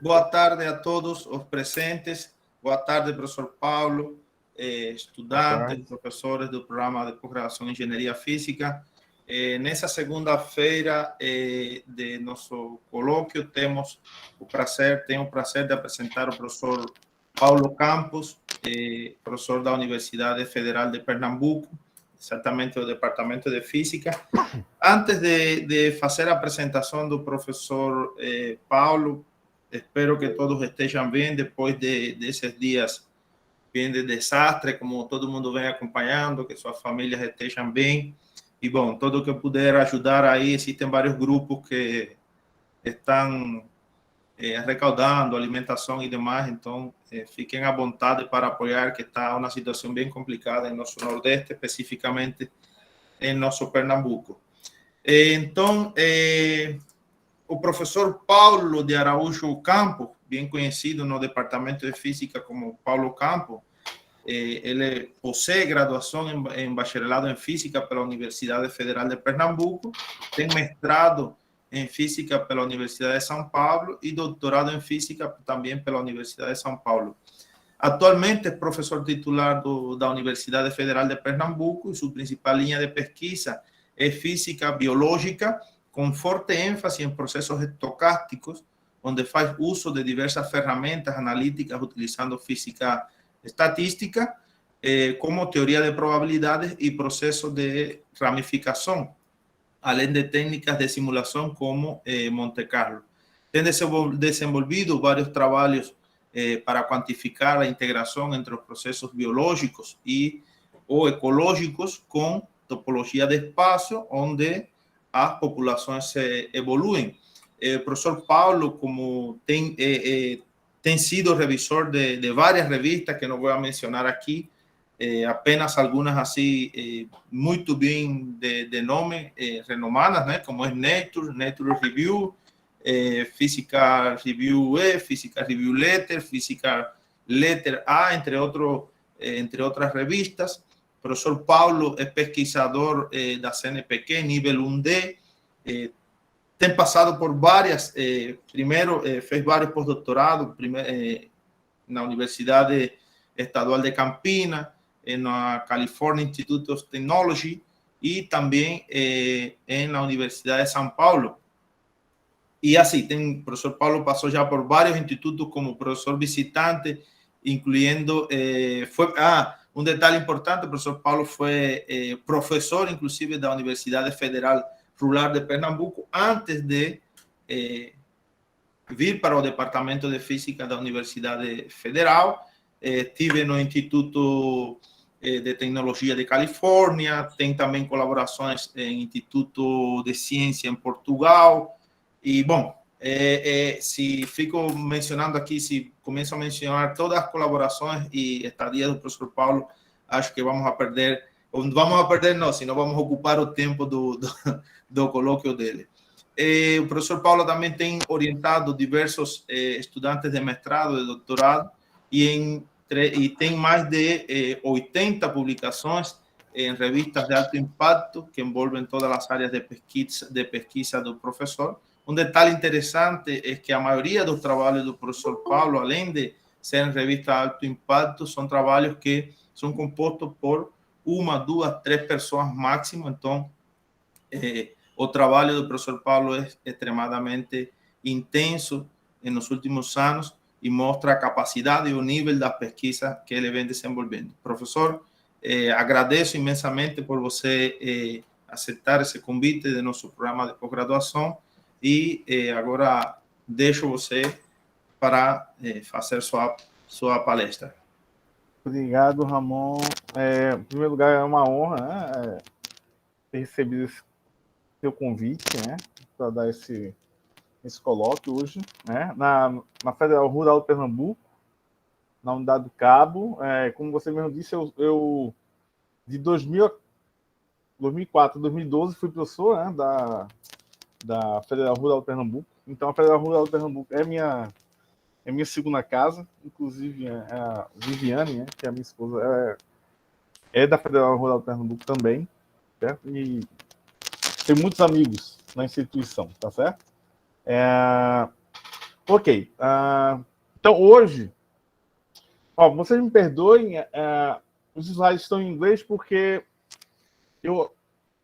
Boa tarde a todos os presentes. Boa tarde, professor Paulo, estudantes, professores do programa de pós-graduação em Engenharia Física. Nessa segunda-feira de nosso colóquio, tenho o prazer de apresentar o professor Paulo Campos, professor da Universidade Federal de Pernambuco, exatamente o Departamento de Física. Antes de fazer a apresentação do professor Paulo, espero que todos estejam bem depois desses dias bem de desastre, como todo mundo vem acompanhando, que suas famílias estejam bem. E, bom, todo o que eu puder ajudar aí, existem vários grupos que estão arrecadando alimentação e demais, então fiquem à vontade para apoiar, que está uma situação bem complicada em nosso Nordeste, especificamente em nosso Pernambuco. Então, o professor Paulo de Araújo Campos, bem conhecido no Departamento de Física como Paulo Campos, ele possui graduação em bacharelado em Física pela Universidade Federal de Pernambuco, tem mestrado em Física pela Universidade de São Paulo e doutorado em Física também pela Universidade de São Paulo. Atualmente é professor titular da Universidade Federal de Pernambuco e sua principal linha de pesquisa é Física Biológica, com forte ênfase em processos estocásticos, onde faz uso de diversas ferramentas analíticas utilizando física estatística, como teoria de probabilidades e processos de ramificação, além de técnicas de simulação como Monte Carlo. Tem desenvolvido vários trabalhos para quantificar a integração entre os processos biológicos ou ecológicos com topologia de espaço, onde as populações evoluem. O professor Paulo, como tem sido revisor de várias revistas, que não vou mencionar aqui, apenas algumas assim, muito bem de nome, renomadas, né? Como é Nature Review, Physical Review Physical Review Letter, Physical Letter A, entre outras revistas. O professor Paulo é pesquisador da CNPq, nível 1D, tem passado por várias, primeiro fez vários pós-doutorados, na Universidade Estadual de Campinas, na California Institute of Technology e também na Universidade de São Paulo. E assim, o professor Paulo passou já por vários institutos como professor visitante, incluindo, um detalhe importante, o professor Paulo foi professor, inclusive, da Universidade Federal Rural de Pernambuco, antes de vir para o Departamento de Física da Universidade Federal. Estive no Instituto de Tecnologia de Califórnia, tem também colaborações em Instituto de Ciência em Portugal. E, bom, se fico mencionando aqui, se começo a mencionar todas as colaborações e estadias do professor Paulo, acho que vamos a perder, não, senão vamos ocupar o tempo do colóquio dele. O professor Paulo também tem orientado diversos estudantes de mestrado, de doutorado, e tem mais de 80 publicações em revistas de alto impacto que envolvem todas as áreas de pesquisa do professor. Um detalhe interessante é que a maioria dos trabalhos do professor Paulo, além de serem revistas de alto impacto, são trabalhos que são compostos por uma, duas, três pessoas máximo. Então, o trabalho do professor Paulo é extremadamente intenso nos últimos anos e mostra a capacidade e o nível da pesquisa que ele vem desenvolvendo. Professor, agradeço imensamente por você aceitar esse convite do nosso programa de pós-graduação e agora deixo você para fazer sua palestra. Obrigado, Ramon. Em primeiro lugar, é uma honra, né, ter recebido esse seu convite, né, para dar esse colóquio hoje, né, na Federal Rural de Pernambuco, na Unidade do Cabo. Como você mesmo disse, eu de 2004 a 2012 fui professor, né, da Federal Rural de Pernambuco. Então, a Federal Rural de Pernambuco é minha segunda casa. Inclusive, a Viviane, né, que é a minha esposa, é da Federal Rural de Pernambuco também, certo? E tem muitos amigos na instituição, tá certo? Ok. Então, hoje, vocês me perdoem, os slides estão em inglês porque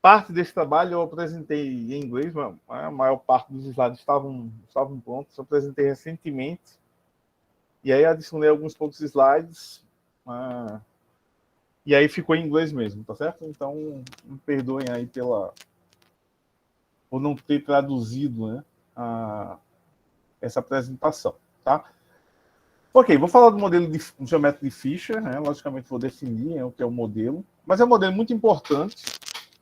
parte desse trabalho eu apresentei em inglês, mas a maior parte dos slides estavam prontos. Eu apresentei recentemente. E aí adicionei alguns poucos slides. E aí ficou em inglês mesmo, tá certo? Então, me perdoem aí por não ter traduzido, né, essa apresentação, tá? Ok, vou falar do modelo de geométrico de Fischer, né? Logicamente vou definir o que é o modelo, mas é um modelo muito importante,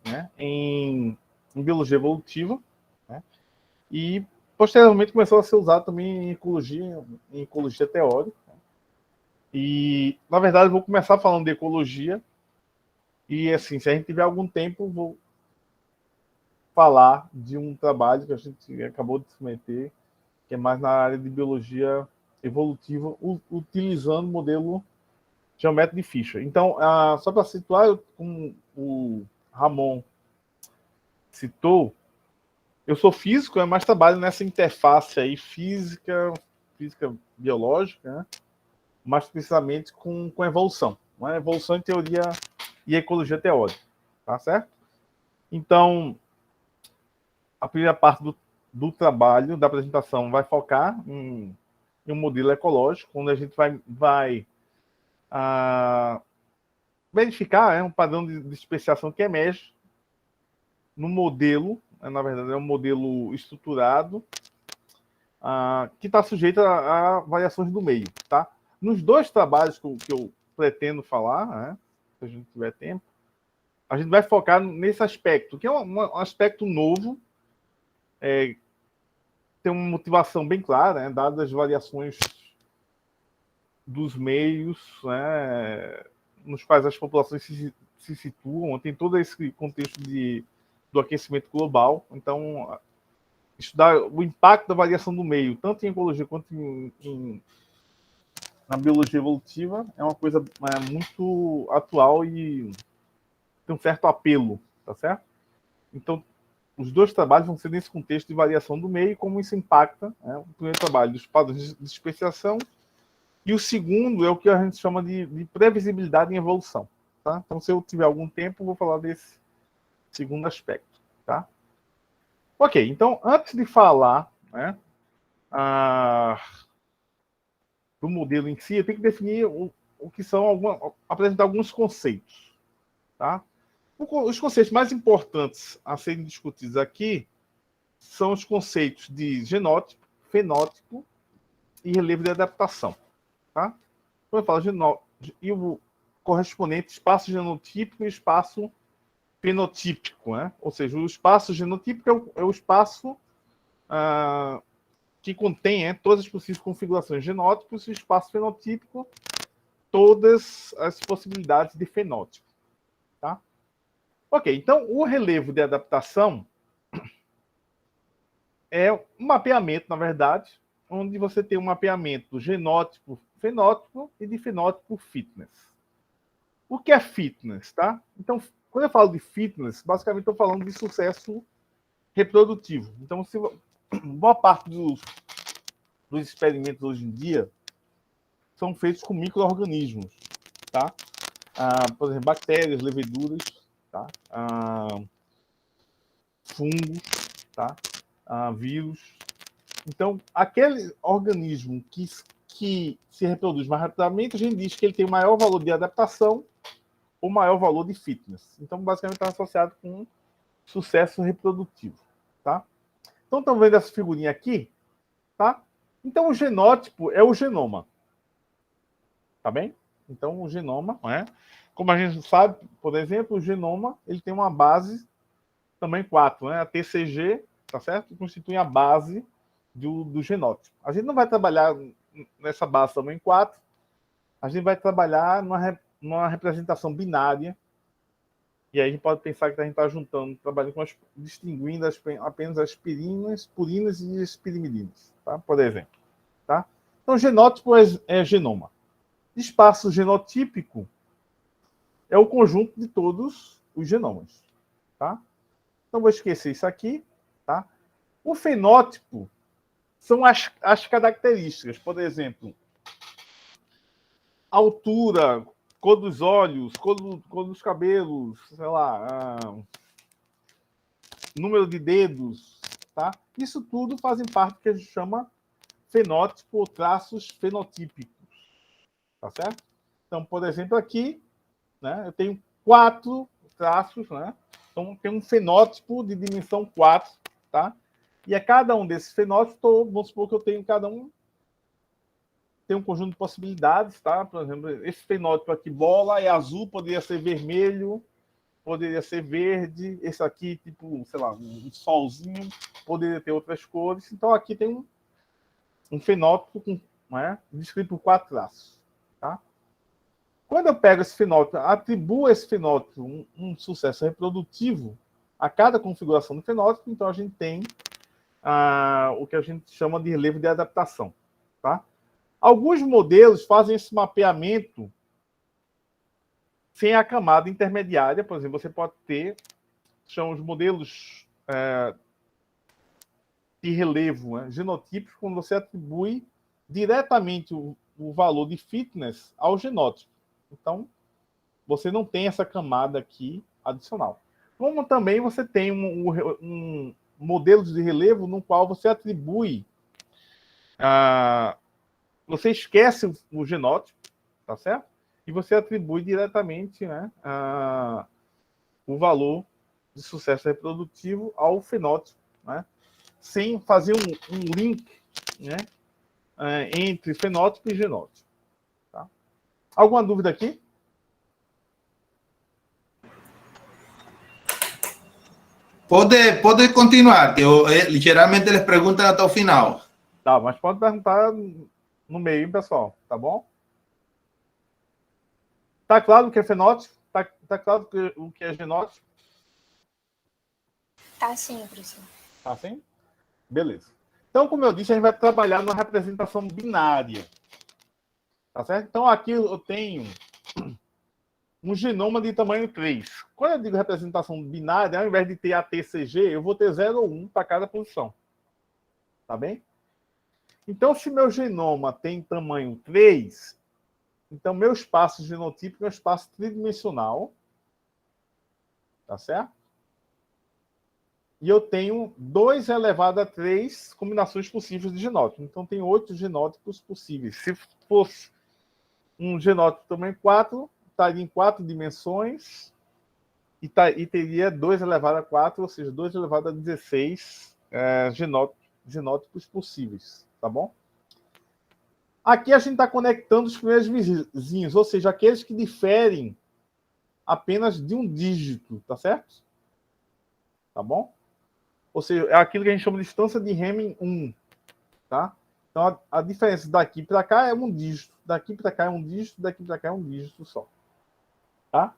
né, em biologia evolutiva, né? E posteriormente começou a ser usado também em ecologia teórica. E, na verdade, eu vou começar falando de ecologia e, assim, se a gente tiver algum tempo, vou falar de um trabalho que a gente acabou de submeter, que é mais na área de biologia evolutiva, utilizando o modelo geométrico de Fischer. Então, só para situar, como o Ramon citou, eu sou físico, mas trabalho nessa interface aí física biológica, né? Mais precisamente com evolução. Né? Evolução em teoria e ecologia teórica. Tá certo? Então, a primeira parte do trabalho, da apresentação, vai focar em um modelo ecológico, onde a gente vai verificar um padrão de especiação que emerge no modelo, na verdade é um modelo estruturado, que está sujeito a variações do meio. Tá? Nos dois trabalhos que eu pretendo falar, né, se a gente tiver tempo, a gente vai focar nesse aspecto, que é um aspecto novo, tem uma motivação bem clara, né, dadas as variações dos meios, né, nos quais as populações se situam, tem todo esse contexto do aquecimento global. Então, estudar o impacto da variação do meio, tanto em ecologia quanto na biologia evolutiva, é uma coisa muito atual e tem um certo apelo, tá certo? Então, os dois trabalhos vão ser nesse contexto de variação do meio, como isso impacta, né, o primeiro trabalho dos padrões de especiação, e o segundo é o que a gente chama de previsibilidade em evolução. Tá? Então, se eu tiver algum tempo, eu vou falar desse segundo aspecto. Tá? Ok, então, antes de falar, né, do modelo em si, eu tenho que definir o que são, apresentar alguns conceitos. Tá? Os conceitos mais importantes a serem discutidos aqui são os conceitos de genótipo, fenótipo e relevo de adaptação. Tá? Quando eu falo genótipo, e o correspondente espaço genotípico e espaço fenotípico. Né? Ou seja, o espaço genotípico é o espaço que contém todas as possíveis configurações genótipos, e o espaço fenotípico, todas as possibilidades de fenótipo. Tá? Ok, então o relevo de adaptação é um mapeamento, na verdade, onde você tem um mapeamento genótipo, fenótipo e de fenótipo fitness. O que é fitness, tá? Então, quando eu falo de fitness, basicamente estou falando de sucesso reprodutivo. Então, se boa parte dos experimentos hoje em dia são feitos com micro-organismos, tá? Por exemplo, bactérias, leveduras, tá? Fungos, tá? Vírus. Então, aquele organismo que se reproduz mais rapidamente, a gente diz que ele tem o maior valor de adaptação ou maior valor de fitness. Então, basicamente, está associado com sucesso reprodutivo. Tá? Então, estão vendo essa figurinha aqui? Tá? Então, o genótipo é o genoma. Tá bem? Então, o genoma, né? Como a gente sabe, por exemplo, o genoma ele tem uma base tamanho 4, né? A TCG, tá certo? Constitui a base do genótipo. A gente não vai trabalhar nessa base tamanho 4, a gente vai trabalhar numa representação binária, e aí a gente pode pensar que a gente está juntando, trabalhando distinguindo apenas aspirinas, purinas e espirimidines, tá? Por exemplo. Tá? Então, genótipo é genoma. Espaço genotípico é o conjunto de todos os genomas. Tá? Então, vou esquecer isso aqui. Tá? O fenótipo são as características. Por exemplo, altura, cor dos olhos, cor dos cabelos, sei lá, número de dedos, tá? Isso tudo fazem parte do que a gente chama fenótipo ou traços fenotípicos, tá certo? Então, por exemplo, aqui, né, eu tenho 4 traços, né? Então, tem um fenótipo de dimensão 4, tá? E a cada um desses fenótipos, vamos supor que eu tenho cada um tem um conjunto de possibilidades, tá? Por exemplo, esse fenótipo aqui, bola, é azul, poderia ser vermelho, poderia ser verde, esse aqui, tipo, sei lá, um solzinho, poderia ter outras cores. Então, aqui tem um fenótipo descrito por 4 traços, tá? Quando eu pego esse fenótipo, atribuo a esse fenótipo um sucesso reprodutivo a cada configuração do fenótipo, então a gente tem o que a gente chama de relevo de adaptação, tá? Alguns modelos fazem esse mapeamento sem a camada intermediária. Por exemplo, você pode ter, são os modelos de relevo, genotipos, quando você atribui diretamente o valor de fitness ao genótipo. Então, você não tem essa camada aqui adicional. Como também você tem um modelo de relevo no qual você atribui você esquece o genótipo, tá certo? E você atribui diretamente, né, o valor de sucesso reprodutivo ao fenótipo, né, sem fazer um link, né, entre fenótipo e genótipo. Tá? Alguma dúvida aqui? Pode continuar, que geralmente eles perguntam até o final. Tá, mas pode perguntar no meio, pessoal, tá bom? Tá claro o que é fenótipo? Tá claro o que é genótipo? Tá sim, professor. Tá sim? Beleza. Então, como eu disse, a gente vai trabalhar na representação binária. Tá certo? Então, aqui eu tenho um genoma de tamanho 3. Quando eu digo representação binária, ao invés de ter ATCG, eu vou ter 0 ou 1 para cada posição. Tá bem? Então, se meu genoma tem tamanho 3, então meu espaço genotípico é um espaço tridimensional. Tá certo? E eu tenho 2 elevado a 3 combinações possíveis de genótipo. Então, tem 8 genótipos possíveis. Se fosse um genótipo tamanho 4, estaria em 4 dimensões e teria 2 elevado a 4, ou seja, 2 elevado a 16 genótipos possíveis. Tá bom? Aqui a gente está conectando os primeiros vizinhos, ou seja, aqueles que diferem apenas de um dígito, tá certo? Tá bom? Ou seja, é aquilo que a gente chama de distância de Hamming 1, tá? Então, a diferença daqui para cá é um dígito, daqui para cá é um dígito, daqui para cá é um dígito só, tá?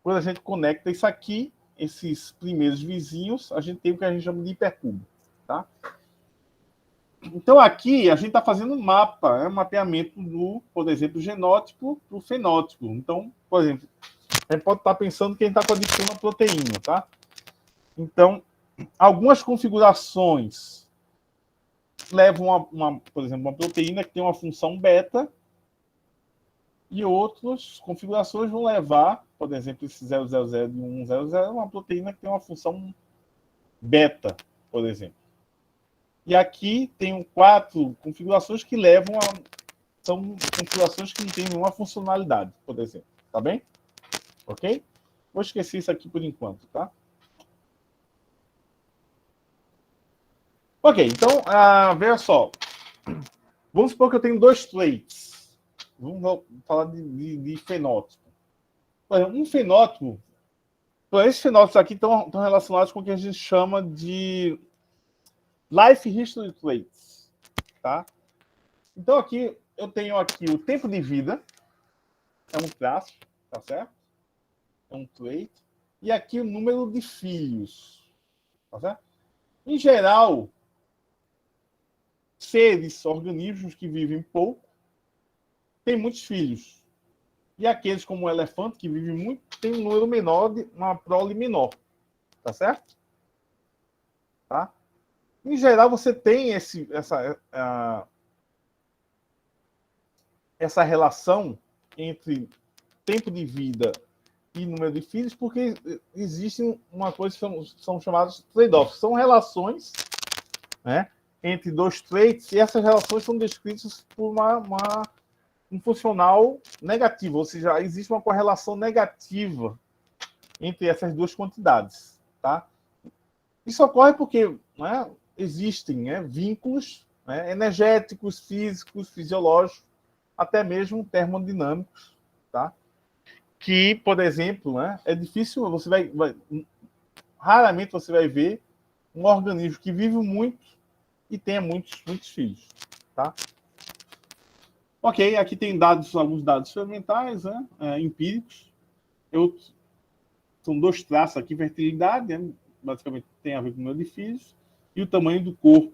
Quando a gente conecta isso aqui, esses primeiros vizinhos, a gente tem o que a gente chama de hipercubo, tá? Então, aqui, a gente está fazendo um mapa, um mapeamento do, por exemplo, genótipo para o fenótipo. Então, por exemplo, a gente pode estar pensando que a gente está codificando uma proteína, tá? Então, algumas configurações levam por exemplo, uma proteína que tem uma função beta e outras configurações vão levar, por exemplo, esse 000 e 100, uma proteína que tem uma função beta, por exemplo. E aqui tem 4 configurações que levam são configurações que não têm nenhuma funcionalidade, por exemplo. Tá bem? Ok? Vou esquecer isso aqui por enquanto, tá? Ok, então, veja só. Vamos supor que eu tenho 2 traits. Vamos falar de fenótipo. Por exemplo, um fenótipo... Esses fenótipos aqui estão relacionados com o que a gente chama de Life History Traits. Tá? Então, aqui, eu tenho aqui o tempo de vida. É um traço, tá certo? É um trait. E aqui o número de filhos. Tá certo? Em geral... seres, organismos que vivem pouco, têm muitos filhos. E aqueles como o elefante, que vivem muito, têm um número menor, uma prole menor. Tá certo? Tá? Em geral, você tem essa relação entre tempo de vida e número de filhos, porque existe uma coisa que são chamados trade-offs. São relações, né, entre dois traits, e essas relações são descritas por um funcional negativo, ou seja, existe uma correlação negativa entre essas duas quantidades. Tá? Isso ocorre porque, né, existem, né, vínculos, né, energéticos, físicos, fisiológicos, até mesmo termodinâmicos, tá? Que, por exemplo, né, é difícil, raramente você vai ver um organismo que vive muito e tenha muitos filhos. Tá? Ok, aqui tem alguns dados experimentais, né, empíricos. São 2 traços aqui, fertilidade, né, basicamente tem a ver com o número de filhos, e o tamanho do corpo.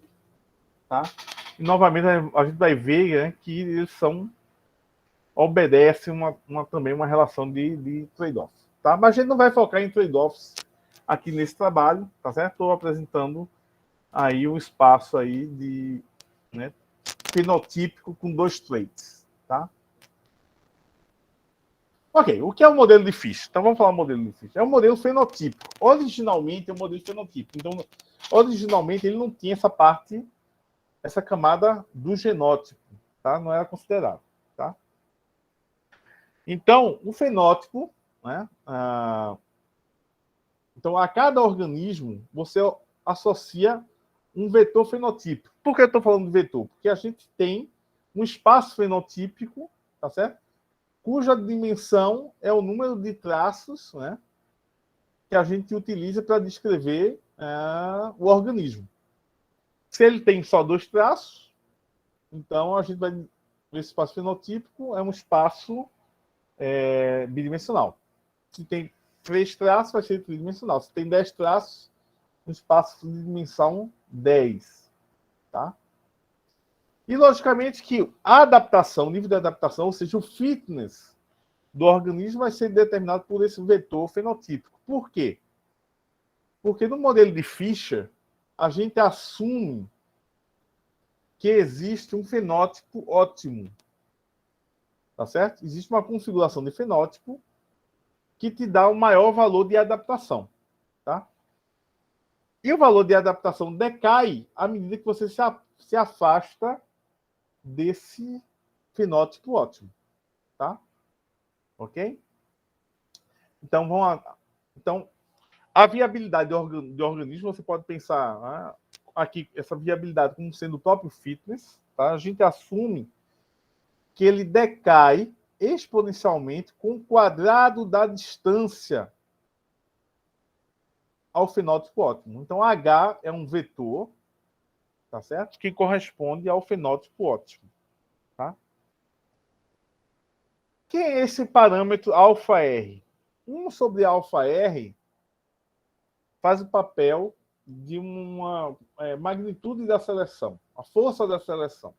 Tá? E, novamente, a gente vai ver, né, que eles obedecem também uma relação de trade-off. Tá? Mas a gente não vai focar em trade-offs aqui nesse trabalho, tá certo? Estou apresentando aí um espaço aí né, fenotípico com 2 traits. Tá? Ok, o que é o modelo de Fischer? Então vamos falar do modelo de Fischer. É um modelo fenotípico. Originalmente é um modelo fenotípico. Então, originalmente ele não tinha essa camada do genótipo, tá? Não era considerado, tá? Então, o fenótipo, né? Então, a cada organismo você associa um vetor fenotípico. Por que eu estou falando de vetor? Porque a gente tem um espaço fenotípico, tá certo? Cuja dimensão é o número de traços, né, que a gente utiliza para descrever o organismo. Se ele tem só 2 traços, então a gente vai. Esse espaço fenotípico é um espaço bidimensional. Se tem 3 traços, vai ser tridimensional. Se tem 10 traços, um espaço de dimensão 10. Tá? E, logicamente, que a adaptação, o nível de adaptação, ou seja, o fitness do organismo vai ser determinado por esse vetor fenotípico. Por quê? Porque no modelo de Fischer, a gente assume que existe um fenótipo ótimo. Tá certo? Existe uma configuração de fenótipo que te dá o maior valor de adaptação. Tá? E o valor de adaptação decai à medida que você se afasta desse fenótipo ótimo. Tá? Ok? Então, a viabilidade de organismo, você pode pensar aqui, essa viabilidade como sendo o próprio fitness. Tá? A gente assume que ele decai exponencialmente com o quadrado da distância ao fenótipo ótimo. Então, H é um vetor, tá certo? Que corresponde ao fenótipo ótimo. Tá? Quem é esse parâmetro αr? 1 sobre αr faz o papel de uma magnitude da seleção, a força da seleção.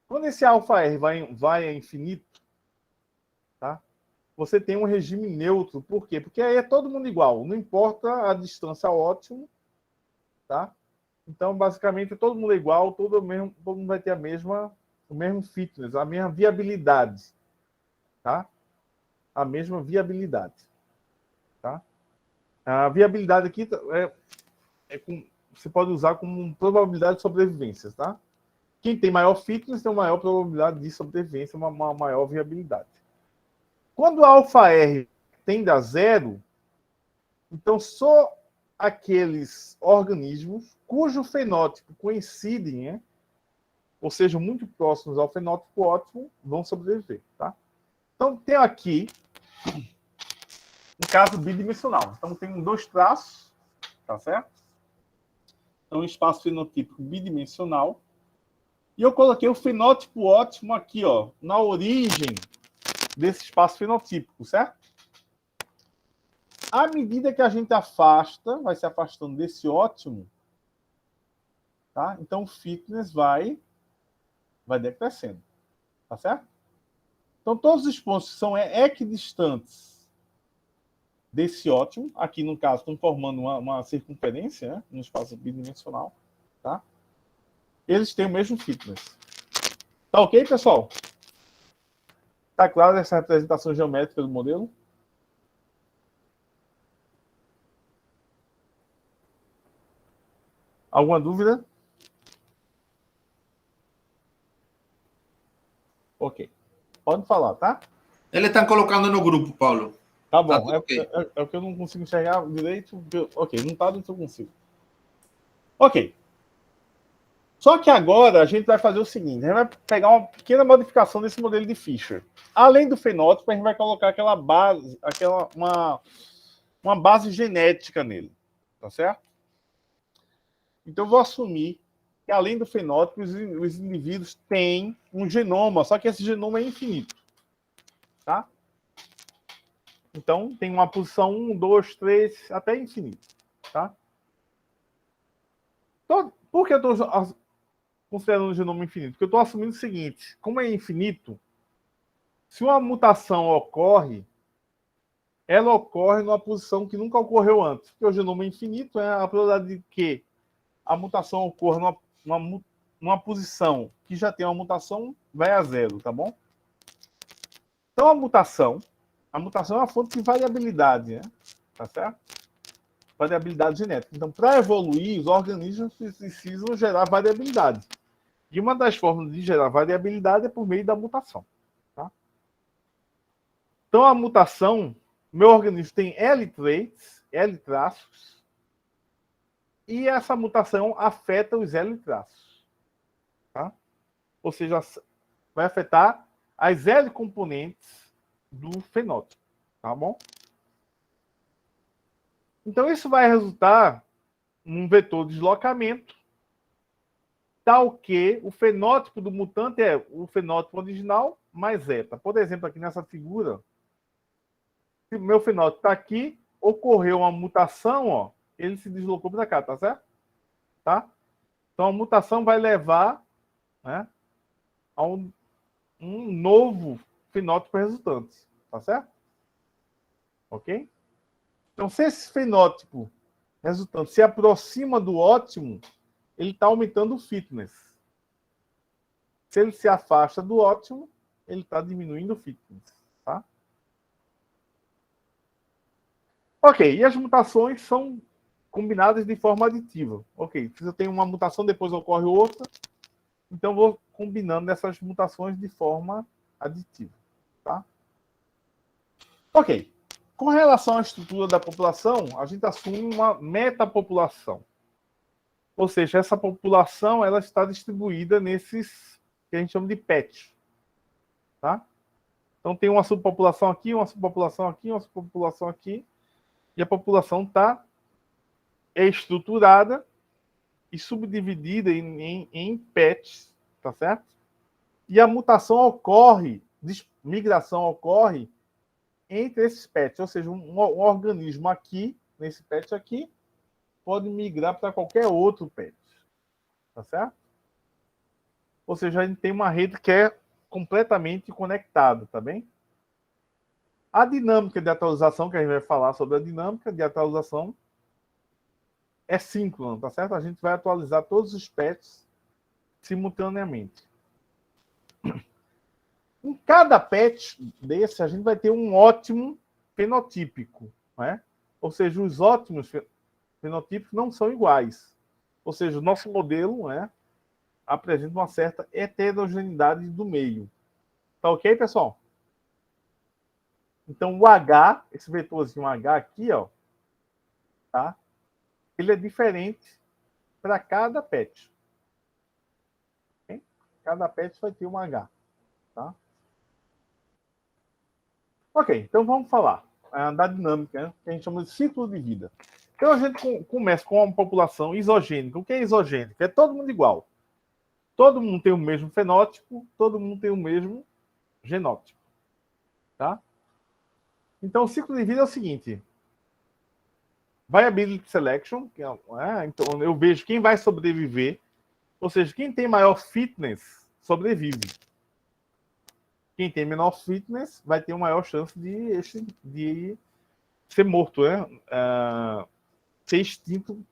Quando esse αr vai a infinito, tá? Você tem um regime neutro. Por quê? Porque aí é todo mundo igual, não importa a distância ótimo, tá? Então, basicamente, todo mundo é igual, todo mundo vai ter o mesmo fitness, a mesma viabilidade, tá? A mesma viabilidade, tá? A viabilidade aqui você pode usar como probabilidade de sobrevivência, tá? Quem tem maior fitness tem uma maior probabilidade de sobrevivência, uma maior viabilidade. Quando a αr tende a 0, então só aqueles organismos cujo fenótipo coincidem, né, ou sejam muito próximos ao fenótipo ótimo, vão sobreviver. Tá? Então, tem aqui um caso bidimensional. Então, tem 2 traços, tá certo? Então, um espaço fenotípico bidimensional. E eu coloquei o fenótipo ótimo aqui, ó, na origem desse espaço fenotípico, certo? À medida que a gente afasta, vai se afastando desse ótimo, tá? Então o fitness vai decrescendo, tá certo? Então todos os pontos que são equidistantes desse ótimo, aqui no caso estão formando uma circunferência, né, no espaço bidimensional, eles têm o mesmo fitness. Tá ok, pessoal? Tá claro essa representação geométrica do modelo? Alguma dúvida? Ok. Pode falar, tá? Eles estão colocando no grupo, Paulo. Tá bom. Tá okay. É o que eu não consigo enxergar direito. Ok, não tá dentro do que eu consigo. Ok. Só que agora a gente vai fazer o seguinte: a gente vai pegar uma pequena modificação desse modelo de Fisher. Além do fenótipo, a gente vai colocar aquela base, uma base genética nele. Tá certo? Então eu vou assumir que além do fenótipo, os indivíduos têm um genoma, só que esse genoma é infinito. Tá? Então tem uma posição 1, 2, 3, até infinito. Tá? Então, por que eu estou considerando o genoma infinito? Porque eu estou assumindo o seguinte: como é infinito, se uma mutação ocorre, ela ocorre numa posição que nunca ocorreu antes. Porque o genoma é infinito, é a probabilidade de que a mutação ocorra numa posição que já tem uma mutação vai a zero, tá bom? Então a mutação é uma fonte de variabilidade, né? Tá certo? Variabilidade genética. Então, para evoluir, os organismos precisam gerar variabilidade. E uma das formas de gerar variabilidade é por meio da mutação. Tá? Então, a mutação, meu organismo tem L traços, e essa mutação afeta os L traços. Tá? Ou seja, vai afetar as L componentes do fenótipo. Tá bom? Então, isso vai resultar num vetor de deslocamento, tal que o fenótipo do mutante é o fenótipo original mais eta. Por exemplo, aqui nessa figura, se o meu fenótipo está aqui, ocorreu uma mutação, ó, ele se deslocou para cá, tá certo? Tá? Então, a mutação vai levar, né, a um novo fenótipo resultante, tá certo? Ok? Então, se esse fenótipo resultante se aproxima do ótimo, ele está aumentando o fitness. Se ele se afasta do ótimo, ele está diminuindo o fitness. Tá? Ok, e as mutações são combinadas de forma aditiva. Ok, se eu tenho uma mutação, depois ocorre outra, então vou combinando essas mutações de forma aditiva. Tá? Ok. Com relação à estrutura da população, a gente assume uma metapopulação. Ou seja, essa população ela está distribuída nesses que a gente chama de PET. Tá? Então tem uma subpopulação aqui, uma subpopulação aqui, uma subpopulação aqui, e a população está estruturada e subdividida em PETs, tá certo? E a mutação ocorre, migração ocorre entre esses PETs, ou seja, um organismo aqui, nesse PET aqui, pode migrar para qualquer outro PET, tá certo? Ou seja, a gente tem uma rede que é completamente conectada, tá bem? A dinâmica de atualização, que a gente vai falar sobre a dinâmica de atualização, é síncrona, tá certo? A gente vai atualizar todos os PETs simultaneamente. Em cada PET desse, a gente vai ter um ótimo fenotípico, né? Ou seja, os ótimos fenotípicos não são iguais. Ou seja, o nosso modelo, né, apresenta uma certa heterogeneidade do meio. Tá ok, pessoal? Então, o H, esse vetorzinho H aqui, ó, tá? Ele é diferente para cada PET. Okay? Cada PET vai ter um H. Tá? Ok, então vamos falar da dinâmica, né, que a gente chama de ciclo de vida. Então a gente começa com uma população isogênica. O que é isogênica? É todo mundo igual. Todo mundo tem o mesmo fenótipo, todo mundo tem o mesmo genótipo. Tá? Então o ciclo de vida é o seguinte: viability selection, então eu vejo quem vai sobreviver, ou seja, quem tem maior fitness sobrevive. Quem tem menor fitness vai ter uma maior chance de ser morto, né? Ser extinto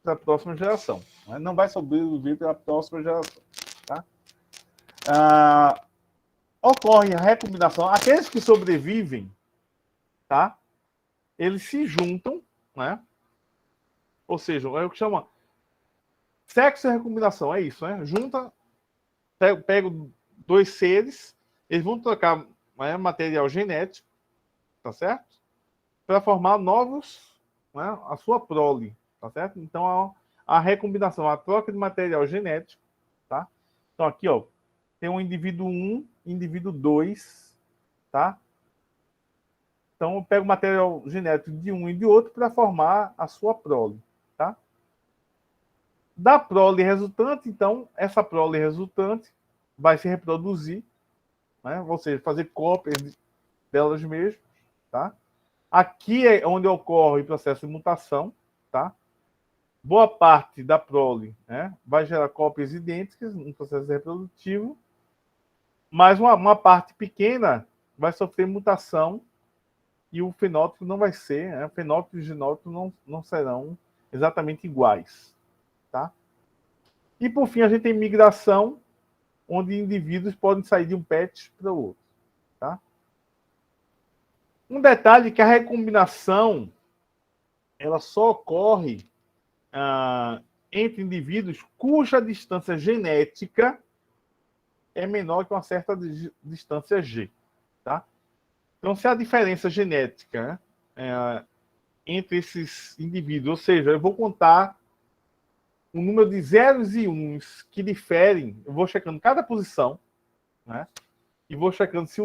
para a próxima geração. Né? Não vai sobreviver para a próxima geração. Tá? Ocorre a recombinação. Aqueles que sobrevivem, tá? Eles se juntam, né? Ou seja, é o que chama sexo e recombinação, é isso, né? Junta, pego dois seres, eles vão trocar, né, material genético, tá certo? Para formar novos, né, a sua prole, tá certo? Então a recombinação, a troca de material genético, tá? Então aqui, ó, tem um indivíduo 1, indivíduo 2, tá? Então eu pego o material genético de um e de outro para formar a sua prole, tá? Da prole resultante, então, essa prole resultante vai se reproduzir, né? Ou seja, fazer cópias delas mesmas, tá? Aqui é onde ocorre o processo de mutação, tá? Boa parte da prole, né, vai gerar cópias idênticas no processo reprodutivo, mas uma parte pequena vai sofrer mutação e o fenótipo não vai ser, né? O fenótipo e o genótipo não serão exatamente iguais, tá? E por fim a gente tem migração, onde indivíduos podem sair de um pet para o outro, tá? Um detalhe que a recombinação ela só ocorre entre indivíduos cuja distância genética é menor que uma certa distância g, tá? Então, se a diferença genética, né, entre esses indivíduos, ou seja, eu vou contar o número de zeros e uns que diferem, eu vou checando cada posição, né? E vou checando se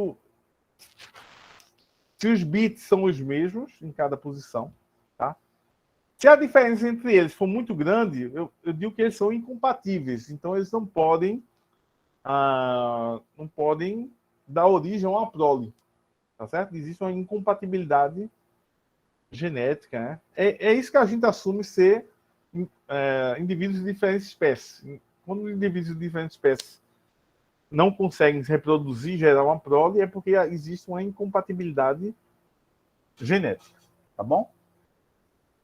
os bits são os mesmos em cada posição, tá? Se a diferença entre eles for muito grande, eu digo que eles são incompatíveis, então eles não podem dar origem a uma prole, tá certo? Existe uma incompatibilidade genética, né? É isso que a gente assume ser indivíduos de diferentes espécies. Quando indivíduos de diferentes espécies não conseguem se reproduzir, gerar uma prole, é porque existe uma incompatibilidade genética, tá bom?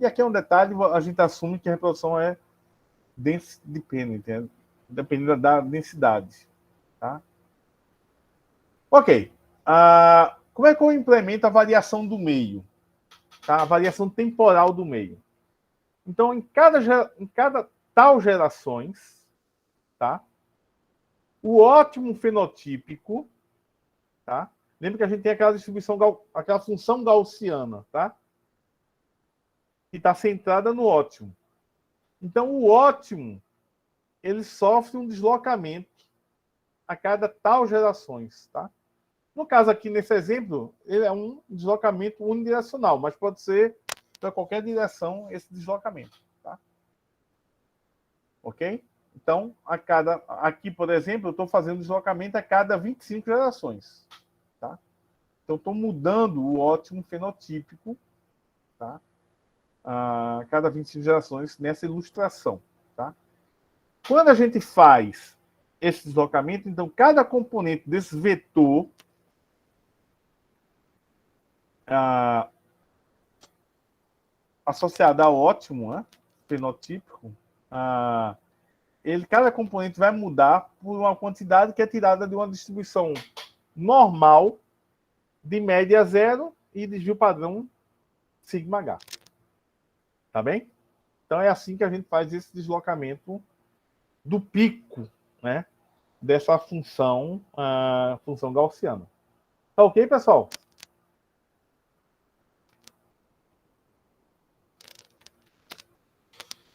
E aqui é um detalhe, a gente assume que a reprodução é dependendo da densidade, tá? Ok. Como é que eu implemento a variação do meio? Tá? A variação temporal do meio. Então, em cada tal gerações, tá? O ótimo fenotípico, tá? Lembra que a gente tem aquela distribuição, aquela função gaussiana, tá? Que está centrada no ótimo. Então, o ótimo, ele sofre um deslocamento a cada tal gerações, tá? No caso aqui, nesse exemplo, ele é um deslocamento unidirecional, mas pode ser para qualquer direção esse deslocamento, tá? Ok? Então, aqui, por exemplo, eu estou fazendo deslocamento a cada 25 gerações, tá? Então, estou mudando o ótimo fenotípico, tá? A cada 25 gerações nessa ilustração, tá? Quando a gente faz esse deslocamento, então, cada componente desse vetor associado ao ótimo, né, fenotípico, cada componente vai mudar por uma quantidade que é tirada de uma distribuição normal de média zero e desvio padrão sigma h. Tá bem? Então é assim que a gente faz esse deslocamento do pico, né, dessa função gaussiana. Tá ok, pessoal?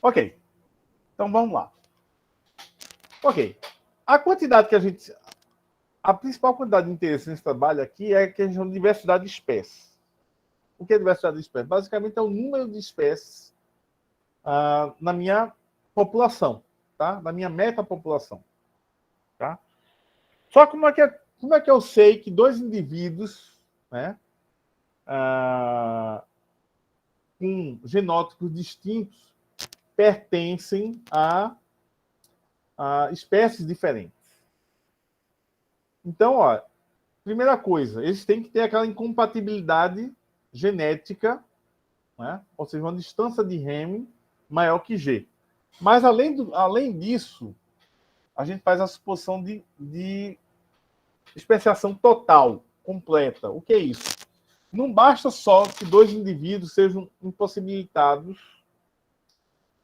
Ok. Então vamos lá. Ok. A quantidade que a principal quantidade de interesse nesse trabalho aqui é a que a gente chama de diversidade de espécies. O que é diversidade de espécies? Basicamente é o número de espécies na minha população, tá? Na minha metapopulação, tá? Só como é que eu sei que dois indivíduos, né, com genótipos distintos pertencem a espécies diferentes? Então, ó, primeira coisa, eles têm que ter aquela incompatibilidade genética, né? Ou seja, uma distância de Hamming maior que G. Mas, além disso, a gente faz a suposição de especiação total, completa. O que é isso? Não basta só que dois indivíduos sejam impossibilitados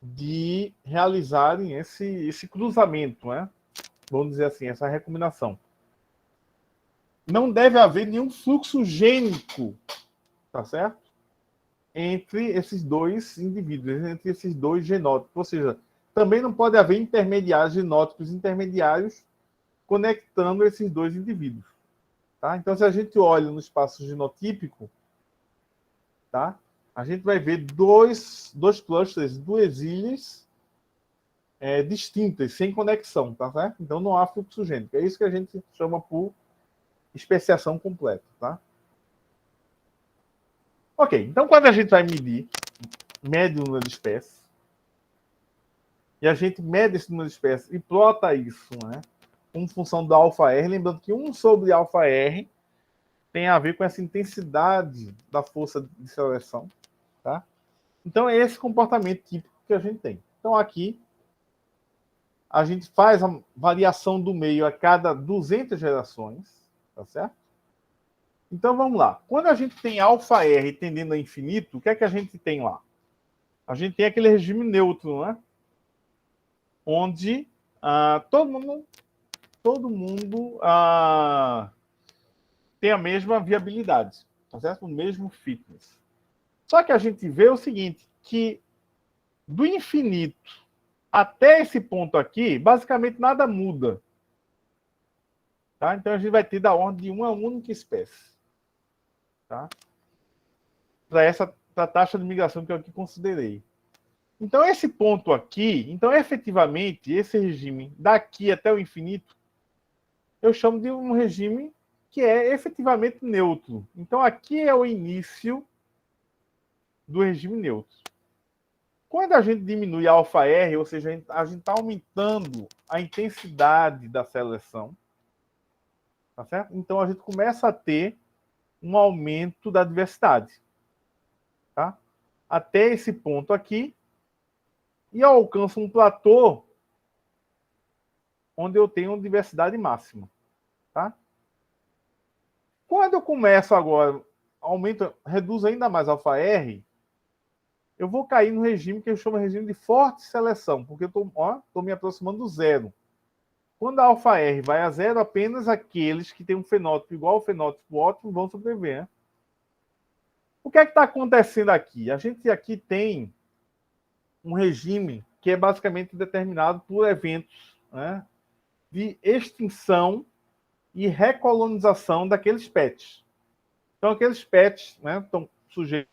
de realizarem esse cruzamento, né? Vamos dizer assim, essa recombinação. Não deve haver nenhum fluxo gênico, tá certo? Entre esses dois indivíduos, entre esses dois genótipos. Ou seja, também não pode haver intermediários, genótipos intermediários conectando esses dois indivíduos. Tá? Então, se a gente olha no espaço genotípico, tá? A gente vai ver dois clusters, duas ilhas distintas, sem conexão, tá certo? Então não há fluxo gênico. É isso que a gente chama por especiação completa, tá? Ok, então quando a gente vai mede o número de espécies, e a gente mede esse número de espécies e plota isso, né? Como função do alfa-R, lembrando que 1 sobre alfa-R tem a ver com essa intensidade da força de seleção, tá? Então é esse comportamento típico que a gente tem. Então aqui a gente faz a variação do meio a cada 200 gerações, tá certo? Então vamos lá. Quando a gente tem alfa-R tendendo a infinito, o que é que a gente tem lá? A gente tem aquele regime neutro, né? Onde todo mundo tem a mesma viabilidade, tá certo? O mesmo fitness. Só que a gente vê o seguinte, que do infinito até esse ponto aqui, basicamente nada muda. Tá? Então a gente vai ter da ordem de uma única espécie. Tá? Para a taxa de migração que eu aqui considerei. Então esse ponto aqui, então efetivamente, esse regime daqui até o infinito, eu chamo de um regime que é efetivamente neutro. Então aqui é o início do regime neutro. Quando a gente diminui a alfa-R, ou seja, a gente está aumentando a intensidade da seleção, tá certo? Então a gente começa a ter um aumento da diversidade, tá? Até esse ponto aqui, e eu alcanço um platô onde eu tenho diversidade máxima, tá? Quando eu começo agora, reduzo ainda mais alfa-R, eu vou cair no regime que eu chamo de regime de forte seleção, porque eu estou me aproximando do zero. Quando a alfa-R vai a zero, apenas aqueles que têm um fenótipo igual ao fenótipo ótimo vão sobreviver. Né? O que é que está acontecendo aqui? A gente aqui tem um regime que é basicamente determinado por eventos, né, de extinção e recolonização daqueles pets. Então, aqueles pets, né, estão sujeitos.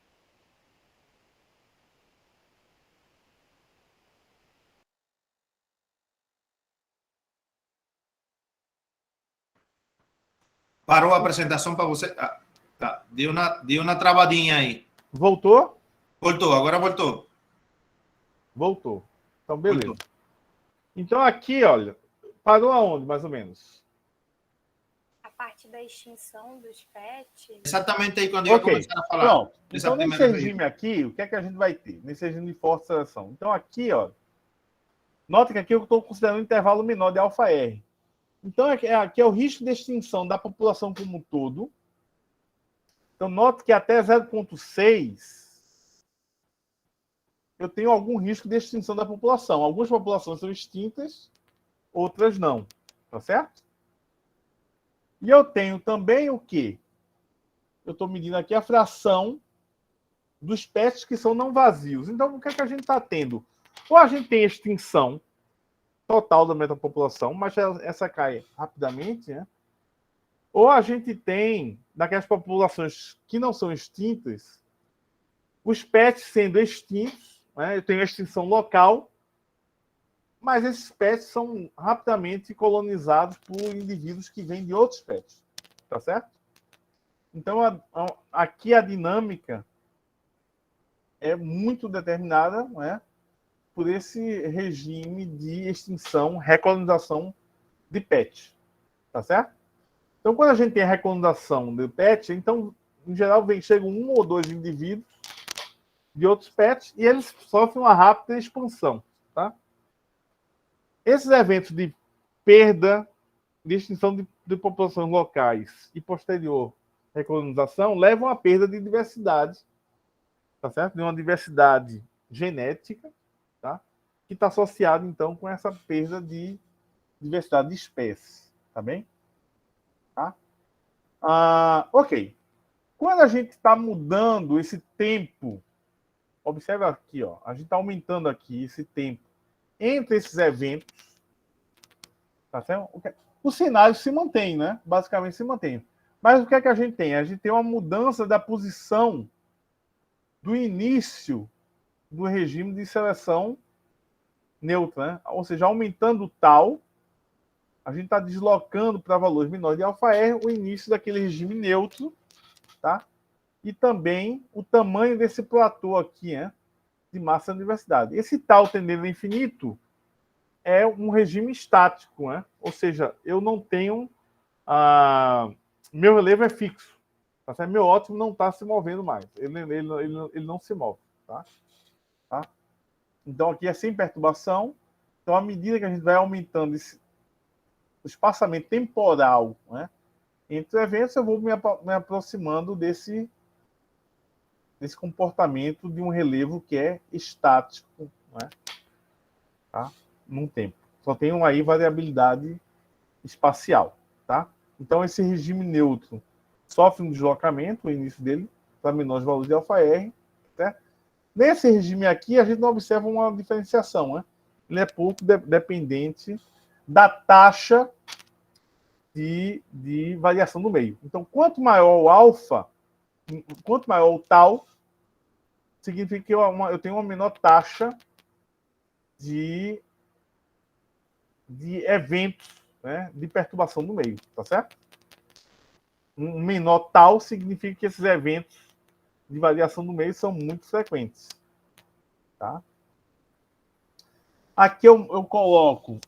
Parou a apresentação para você? Tá. Deu uma travadinha aí. Voltou? Voltou, agora voltou. Voltou. Então, beleza. Voltou. Então, aqui, olha, parou aonde, mais ou menos? A parte da extinção dos pets. Exatamente aí quando eu ia começar a falar. Pronto. Então, nesse regime aqui, o que é que a gente vai ter? Nesse regime de forte seleção. Então, aqui, ó, nota que aqui eu estou considerando um intervalo menor de alfa-R. Então, aqui é o risco de extinção da população como um todo. Então, note que até 0,6 eu tenho algum risco de extinção da população. Algumas populações são extintas, outras não. Tá certo? E eu tenho também o quê? Eu estou medindo aqui a fração dos pets que são não vazios. Então, o que é que a gente está tendo? Ou a gente tem extinção total da metapopulação, mas essa cai rapidamente, né? Ou a gente tem, naquelas populações que não são extintas, os pets sendo extintos, né? Eu tenho extinção local, mas esses pets são rapidamente colonizados por indivíduos que vêm de outros pets, tá certo? Então, aqui a dinâmica é muito determinada, né, por esse regime de extinção, recolonização de pets, tá certo? Então, quando a gente tem a recolonização de pets, então, em geral, chegam um ou dois indivíduos de outros pets e eles sofrem uma rápida expansão, tá? Esses eventos de perda, de extinção de populações locais e posterior recolonização levam à perda de diversidade, tá certo? De uma diversidade genética, tá? Que está associada, então, com essa perda de diversidade de espécies, tá bem? Tá? Ok. Quando a gente está mudando esse tempo, observa aqui, ó, a gente está aumentando aqui esse tempo entre esses eventos, tá certo? O cenário se mantém, né? Basicamente se mantém. Mas o que é que a gente tem? A gente tem uma mudança da posição do início do regime de seleção neutra, né? Ou seja, aumentando o tal, a gente está deslocando para valores menores de alfa-R o início daquele regime neutro, tá? E também o tamanho desse platô aqui, né? De massa da diversidade. Esse tal tendendo ao infinito é um regime estático, né? Ou seja, eu não tenho... meu relevo é fixo. Tá? Meu ótimo não está se movendo mais. Ele não se move. Tá? Então, aqui é sem perturbação. Então, à medida que a gente vai aumentando o espaçamento temporal, né, entre eventos, eu vou me aproximando desse comportamento de um relevo que é estático, né, tá? Num tempo. Só tem aí variabilidade espacial. Tá? Então, esse regime neutro sofre um deslocamento, o início dele, para menores valores de alfa-R. Certo? Nesse regime aqui, a gente não observa uma diferenciação. Né? Ele é pouco dependente da taxa de variação do meio. Então, quanto maior o alfa, quanto maior o tal, significa que eu tenho uma menor taxa de eventos, né, de perturbação do meio, tá certo? Um menor tal significa que esses eventos de variação do meio são muito frequentes, tá? Aqui eu coloco,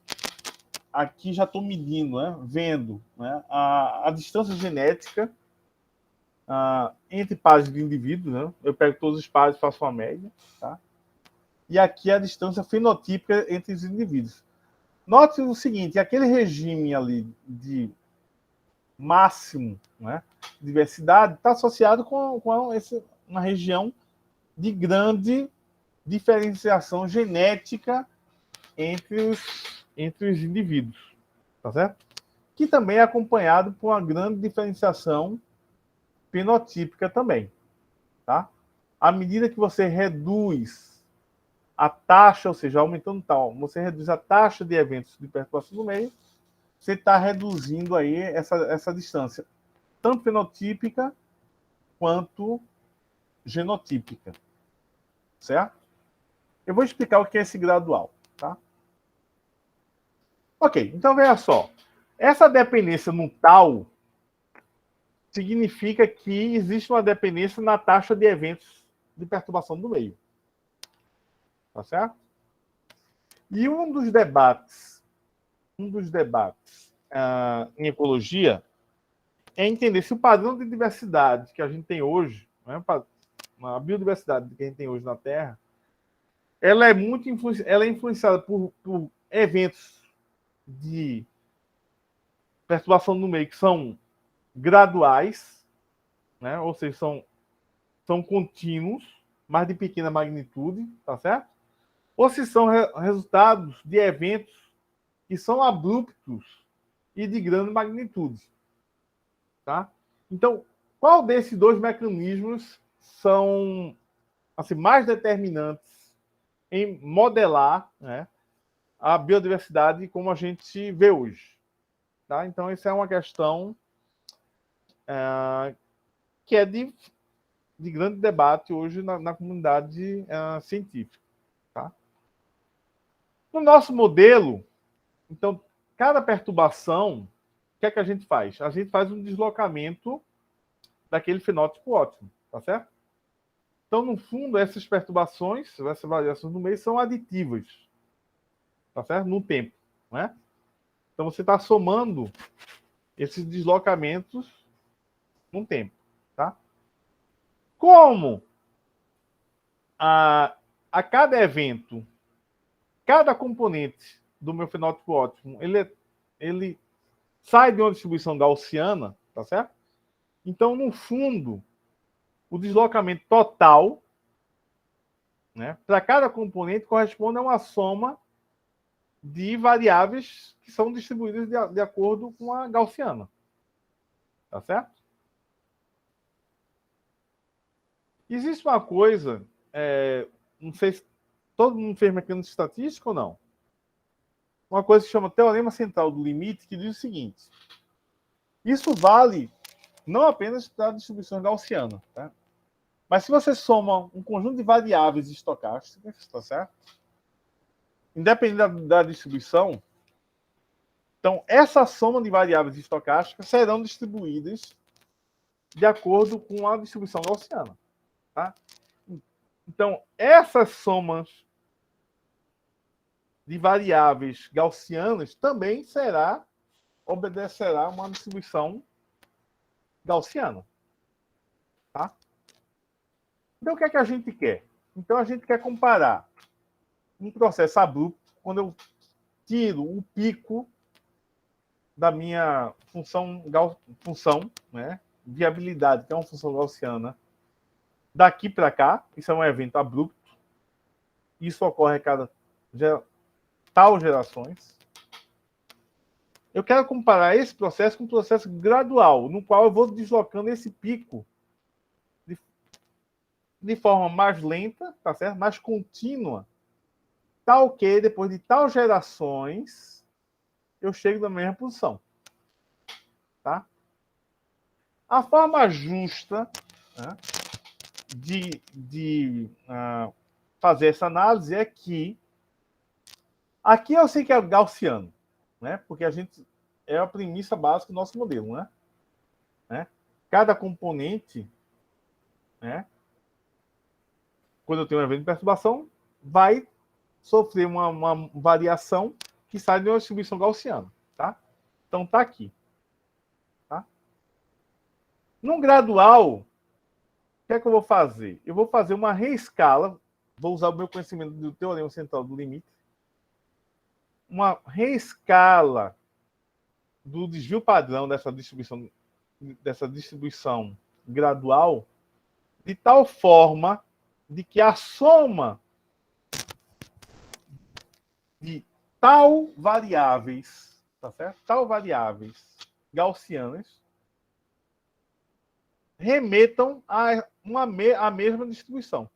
aqui já estou medindo, né, vendo, né, a distância genética entre pares de indivíduos, né? Eu pego todos os pares e faço uma média, tá? E aqui a distância fenotípica entre os indivíduos. Note o seguinte, aquele regime ali de máximo, né, diversidade está associado com uma região de grande diferenciação genética entre os indivíduos, tá certo? Que também é acompanhado por uma grande diferenciação fenotípica também, tá? À medida que você reduz a taxa, ou seja, aumentando tal, você reduz a taxa de eventos de perturbação do meio, você está reduzindo aí essa distância, tanto fenotípica quanto genotípica, certo? Eu vou explicar o que é esse gradual, tá? Ok, então veja só. Essa dependência no tal significa que existe uma dependência na taxa de eventos de perturbação do meio. Tá certo? E um dos debates em ecologia é entender se o padrão de diversidade que a gente tem hoje, né, a biodiversidade que a gente tem hoje na Terra, ela é influenciada por eventos de perturbação do meio que são graduais, né, ou seja, são contínuos, mas de pequena magnitude, tá certo? Ou se são resultados de eventos que são abruptos e de grande magnitude. Tá? Então, qual desses dois mecanismos são assim, mais determinantes em modelar, né, a biodiversidade como a gente vê hoje? Tá? Então, essa é uma questão que é de grande debate hoje na comunidade científica. Tá? No nosso modelo, então, cada perturbação, o que é que a gente faz? A gente faz um deslocamento daquele fenótipo ótimo, tá certo? Então, no fundo, essas perturbações, essas variações no meio, são aditivas, tá certo? No tempo, né? Então, você está somando esses deslocamentos no tempo, tá? Como a cada evento, cada componente do meu fenótipo óptimo, ele sai de uma distribuição gaussiana, tá certo? Então, no fundo, o deslocamento total, né, para cada componente corresponde a uma soma de variáveis que são distribuídas de acordo com a gaussiana. Tá certo? Existe uma coisa, não sei se todo mundo fez mecânica estatística ou não. Uma coisa que chama teorema central do limite, que diz o seguinte: isso vale não apenas para a distribuição gaussiana, tá? Mas se você soma um conjunto de variáveis estocásticas, tá certo? Independente da distribuição, então essa soma de variáveis estocásticas serão distribuídas de acordo com a distribuição gaussiana, tá? Então, essas somas de variáveis gaussianas também obedecerá uma distribuição gaussiana. Tá? Então, o que é que a gente quer? Então, a gente quer comparar um processo abrupto, quando eu tiro o pico da minha função, né, viabilidade, que é uma função gaussiana, daqui para cá, isso é um evento abrupto, isso ocorre a cada tal gerações. Eu quero comparar esse processo com um processo gradual, no qual eu vou deslocando esse pico de forma mais lenta, tá certo? Mais contínua, tal que depois de tal gerações eu chego na mesma posição. Tá? A forma justa, né, de fazer essa análise é que aqui eu sei que é gaussiano, né? Porque a gente é a premissa básica do nosso modelo, né? Cada componente, né, quando eu tenho um evento de perturbação, vai sofrer uma variação que sai de uma distribuição gaussiana, tá? Então tá aqui, tá? No gradual, o que é que eu vou fazer? Eu vou fazer uma reescala, vou usar o meu conhecimento do teorema central do limite, uma reescala do desvio padrão dessa distribuição gradual, de tal forma de que a soma de tal variáveis, tá certo? Tal variáveis gaussianas remetam a mesma distribuição,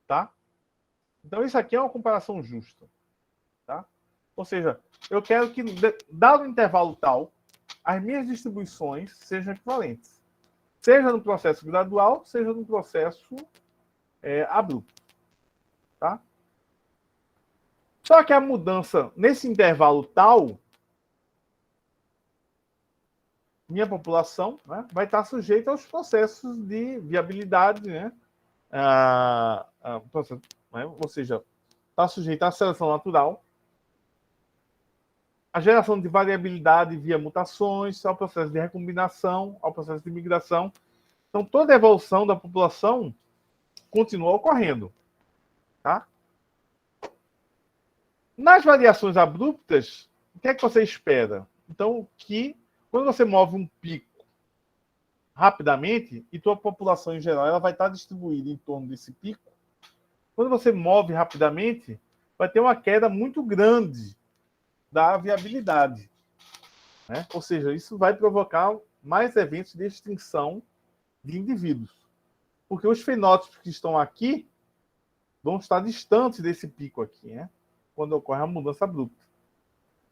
tá? Então isso aqui é uma comparação justa, tá? Ou seja, eu quero que, dado um intervalo tal, as minhas distribuições sejam equivalentes. Seja no processo gradual, seja no processo abrupto. Tá? Só que a mudança nesse intervalo tal, minha população, né, vai estar sujeita aos processos de viabilidade, né? Ou seja, está sujeita à seleção natural, a geração de variabilidade via mutações, ao processo de recombinação, ao processo de migração. Então, toda a evolução da população continua ocorrendo. Tá? Nas variações abruptas, o que é que você espera? Então, que quando você move um pico rapidamente, e tua população em geral ela vai estar distribuída em torno desse pico, quando você move rapidamente, vai ter uma queda muito grande da viabilidade. Né? Ou seja, isso vai provocar mais eventos de extinção de indivíduos. Porque os fenótipos que estão aqui vão estar distantes desse pico aqui, né? Quando ocorre a mudança abrupta.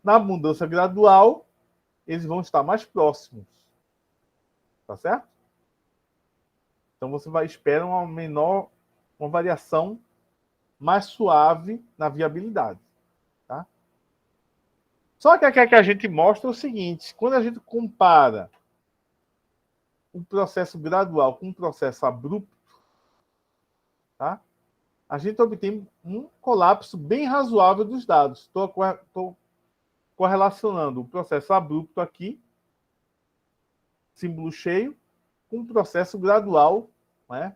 Na mudança gradual, eles vão estar mais próximos. Tá certo? Então você espera uma variação mais suave na viabilidade. Tá? Só que aqui a gente mostra o seguinte: quando a gente compara um processo gradual com um processo abrupto, tá? A gente obtém um colapso bem razoável dos dados. Estou correlacionando o processo abrupto aqui, símbolo cheio, com um processo gradual, né?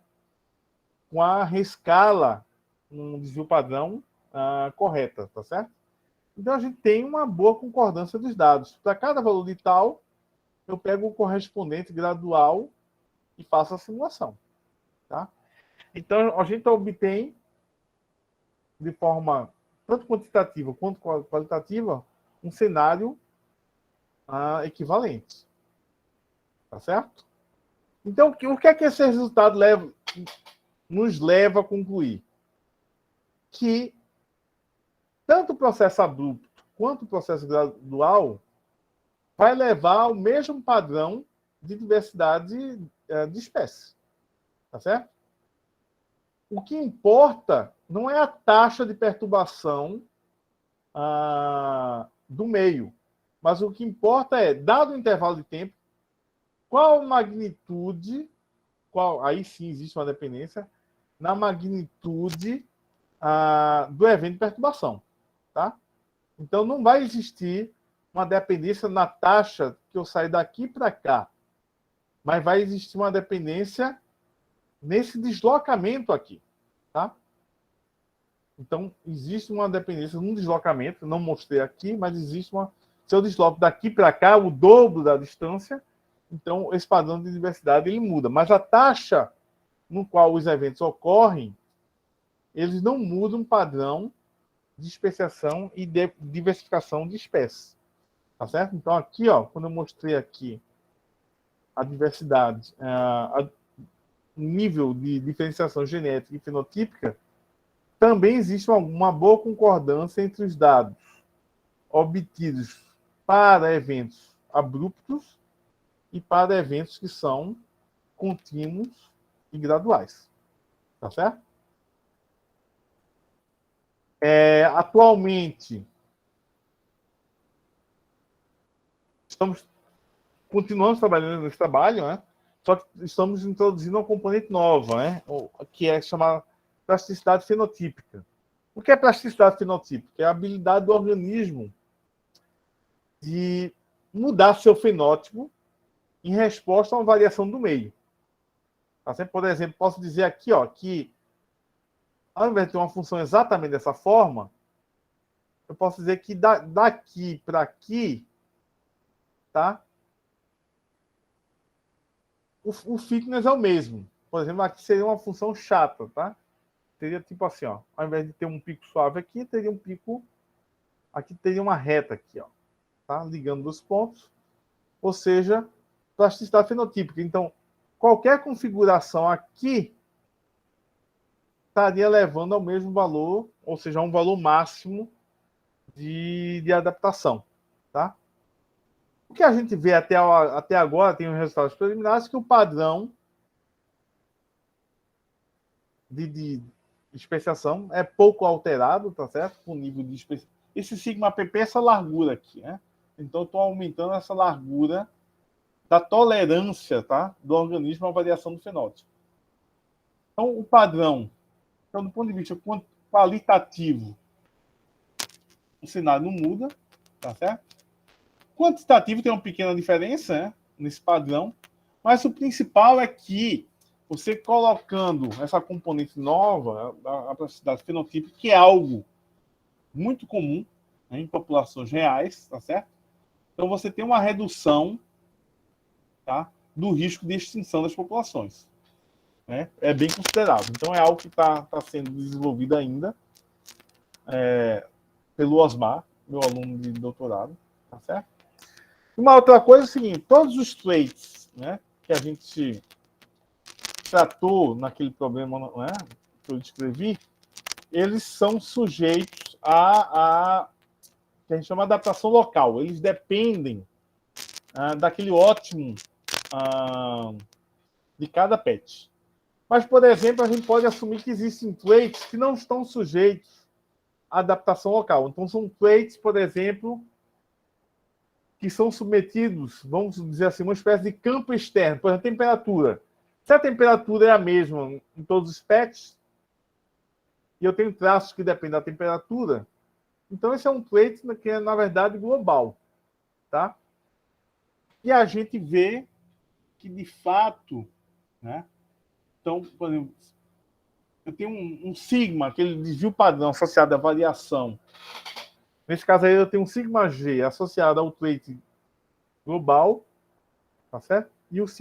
Com a reescala, um desvio padrão correta, tá certo? Então, a gente tem uma boa concordância dos dados. Para cada valor de tal, eu pego o correspondente gradual e faço a simulação. Tá? Então, a gente obtém, de forma tanto quantitativa quanto qualitativa, um cenário equivalente. Tá certo? Então, o que é que esse resultado nos leva a concluir? Que tanto o processo abrupto quanto o processo gradual vai levar ao mesmo padrão de diversidade de espécies. Tá certo? O que importa não é a taxa de perturbação do meio, mas o que importa é, dado o intervalo de tempo, qual magnitude, aí sim existe uma dependência, na magnitude do evento de perturbação. Tá? Então, não vai existir uma dependência na taxa que eu saio daqui para cá, mas vai existir uma dependência nesse deslocamento aqui. Tá? Então, existe uma dependência num deslocamento, não mostrei aqui, mas existe uma... Se eu desloco daqui para cá, o dobro da distância, então esse padrão de diversidade ele muda. Mas a taxa no qual os eventos ocorrem, eles não mudam o padrão de especiação e de diversificação de espécies. Tá certo? Então, aqui, ó, quando eu mostrei aqui a diversidade, o nível de diferenciação genética e fenotípica, também existe uma boa concordância entre os dados obtidos para eventos abruptos e para eventos que são contínuos e graduais. Tá certo? Atualmente, continuamos trabalhando nesse trabalho, né? Só que estamos introduzindo uma componente nova, né? Que é chamada plasticidade fenotípica. O que é plasticidade fenotípica? É a habilidade do organismo de mudar seu fenótipo em resposta a uma variação do meio. Tá? Por exemplo, posso dizer aqui, ó, que ao invés de ter uma função exatamente dessa forma, eu posso dizer que daqui para aqui, tá? O fitness é o mesmo. Por exemplo, aqui seria uma função chata, tá? Seria tipo assim, ó, ao invés de ter um pico suave aqui, teria um pico, aqui teria uma reta aqui, ó, tá? Ligando os pontos, ou seja, plasticidade fenotípica. Então, qualquer configuração aqui estaria levando ao mesmo valor, ou seja, a um valor máximo de adaptação, tá? O que a gente vê até agora, tem os resultados preliminares, que o padrão de especiação é pouco alterado, tá certo? Com o nível de especiação. Esse sigma pp é essa largura aqui, né? Então, estou aumentando essa largura da tolerância, tá? Do organismo à variação do fenótipo. Então, o padrão, então, do ponto de vista qualitativo, o cenário não muda, tá certo? Quantitativo tem uma pequena diferença, né, nesse padrão, mas o principal é que você colocando essa componente nova, a plasticidade fenotípica, que é algo muito comum, né, em populações reais, tá certo? Então você tem uma redução, tá, do risco de extinção das populações. Né? É bem considerável. Então é algo que está sendo desenvolvido ainda pelo Osmar, meu aluno de doutorado, tá certo? Uma outra coisa é o seguinte, todos os traits, né, que a gente tratou naquele problema, né, que eu descrevi, eles são sujeitos a que a gente chama de adaptação local. Eles dependem daquele ótimo de cada pet. Mas, por exemplo, a gente pode assumir que existem traits que não estão sujeitos à adaptação local. Então, são traits, por exemplo, que são submetidos, vamos dizer assim, uma espécie de campo externo, por exemplo, a temperatura. Se a temperatura é a mesma em todos os pets, e eu tenho traços que dependem da temperatura, então esse é um trait que é, na verdade, global. Tá? E a gente vê que, de fato, né? Então, por exemplo, eu tenho um sigma, aquele desvio padrão associado à variação Nesse caso aí eu tenho um σg associado ao trait global, tá certo? E o σh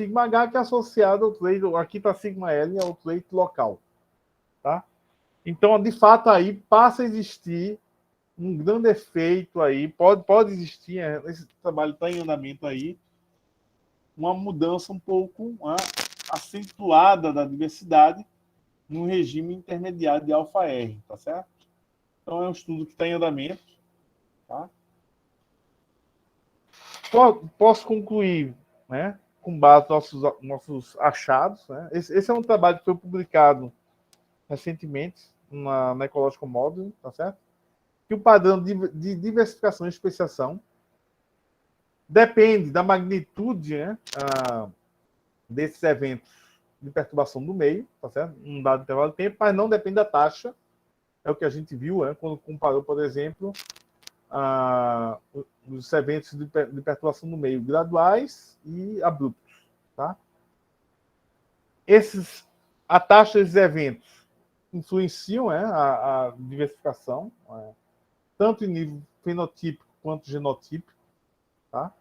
que é associado ao trait, aqui está σl, ao trait local, tá? Então, de fato, aí passa a existir um grande efeito aí, pode existir, esse trabalho está em andamento aí, uma mudança um pouco acentuada da diversidade no regime intermediário de alfa-R, tá certo? Então, é um estudo que está em andamento, tá? Posso concluir, né, com base nos nossos achados, né? Esse é um trabalho que foi publicado recentemente na Ecological Modeling, tá certo? Que o padrão de diversificação e especiação depende da magnitude, né, desses eventos de perturbação do meio, tá certo? Um dado intervalo de tempo, mas não depende da taxa. É o que a gente viu, né, quando comparou, por exemplo, os eventos de perturbação do meio graduais e abruptos, tá? A taxa desses eventos influenciam, né, a diversificação, tanto em nível fenotípico quanto genotípico, tá?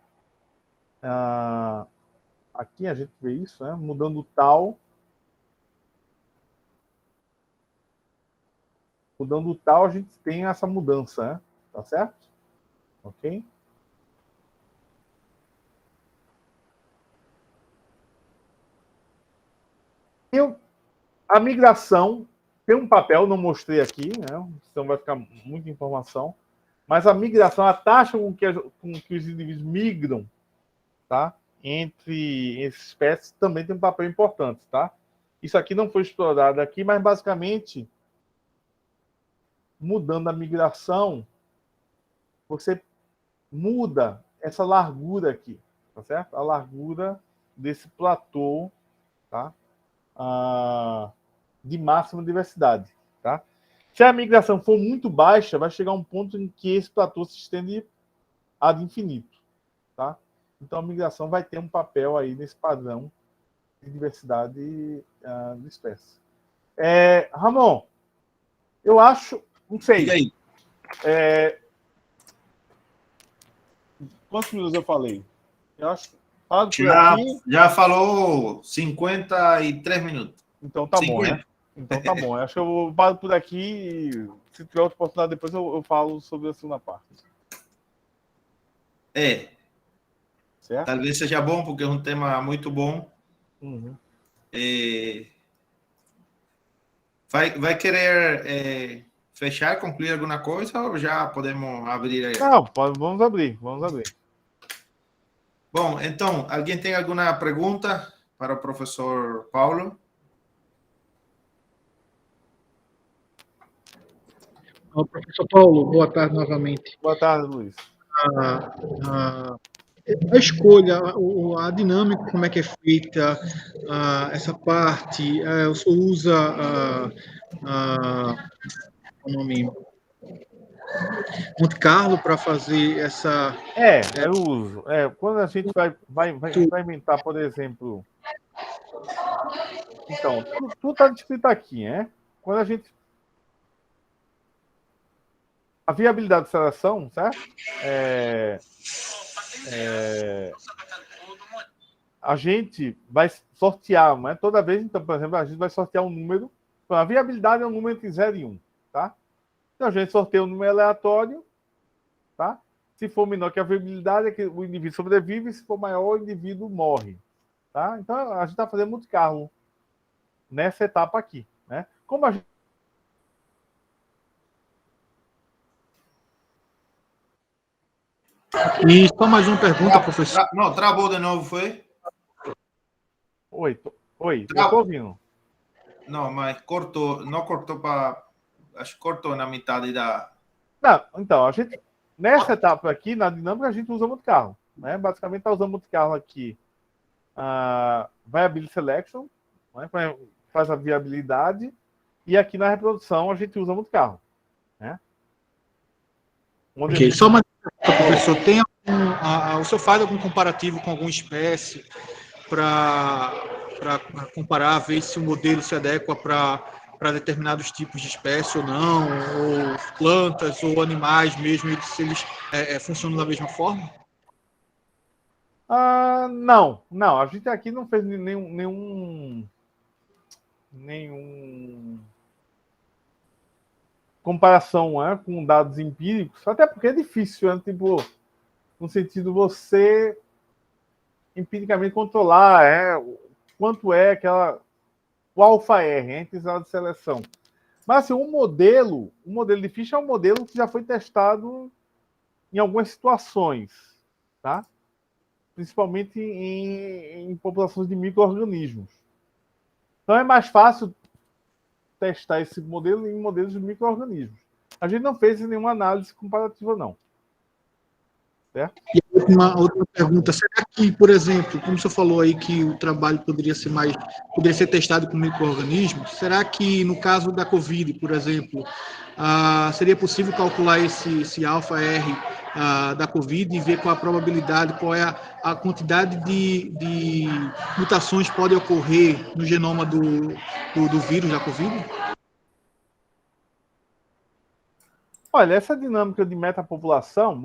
Aqui a gente vê isso, né? Mudando o tal. Mudando o tal, a gente tem essa mudança, né? Tá certo? Ok? A migração tem um papel, não mostrei aqui, né? Então vai ficar muita informação. Mas a migração, a taxa com que os indivíduos migram, tá? Entre espécies também tem um papel importante, tá? Isso aqui não foi explorado aqui, mas basicamente, mudando a migração, você muda essa largura aqui, tá certo? A largura desse platô, tá? De máxima diversidade, tá? Se a migração for muito baixa, vai chegar um ponto em que esse platô se estende ad infinito, tá? Então a migração vai ter um papel aí nesse padrão de diversidade de espécies. Ramon, eu acho, não sei. E aí? Quantos minutos eu falei? Eu acho. Já falou 53 minutos. Então tá 50. Bom, né? Então tá bom. Eu acho que eu paro por aqui e se tiver outra oportunidade depois eu falo sobre a segunda parte. Certo? Talvez seja bom, porque é um tema muito bom. Uhum. Vai querer fechar, concluir alguma coisa ou já podemos abrir aí? Não, vamos abrir. Bom, então, alguém tem alguma pergunta para o professor Paulo? Professor Paulo, boa tarde novamente. Boa tarde, Luiz. A escolha, a dinâmica, como é que é feita essa parte, o senhor usa o nome Monte Carlo para fazer essa... eu uso. Quando a gente vai implementar, por exemplo... Então, tudo está descrito aqui, né? Quando a gente... A viabilidade de seleção, certo? A gente vai sortear, né? Toda vez, então, por exemplo, a gente vai sortear um número. Então, a viabilidade é um número entre 0 e 1, tá? Então, a gente sorteia um número aleatório, tá? Se for menor que a viabilidade, é que o indivíduo sobrevive, se for maior, o indivíduo morre, tá? Então, a gente está fazendo Monte Carlo nessa etapa aqui, né? Como a gente... E só mais uma pergunta, professor. Não, travou de novo, foi? Oi, eu estou ouvindo. Não, mas cortou, não cortou para... Acho que cortou na metade da... Não, então, a gente... Nessa etapa aqui, na dinâmica, a gente usa Monte Carlo, né? Basicamente, está usando Monte Carlo aqui. Viability Selection, né? Faz a viabilidade. E aqui na reprodução, a gente usa Monte Carlo, né? Ok, só uma pergunta, professor. O senhor faz algum comparativo com alguma espécie para comparar, ver se o modelo se adequa para para determinados tipos de espécie ou não, ou plantas ou animais mesmo, se eles funcionam da mesma forma? Não. A gente aqui não fez nenhum comparação, né, com dados empíricos, até porque é difícil, né, tipo, no sentido você empiricamente controlar quanto é o alfa-R, entre de seleção. Mas assim, o modelo de ficha é um modelo que já foi testado em algumas situações, tá? Principalmente em populações de micro-organismos. Então é mais fácil testar esse modelo em modelos de micro-organismos. A gente não fez nenhuma análise comparativa, não. Certo? E a outra pergunta, será que, por exemplo, como você falou aí que o trabalho poderia ser testado com micro-organismos, será que no caso da Covid, por exemplo, seria possível calcular esse alfa-R da Covid e ver qual a probabilidade, qual é a quantidade de mutações que podem ocorrer no genoma do vírus da Covid? Olha, essa dinâmica de metapopulação,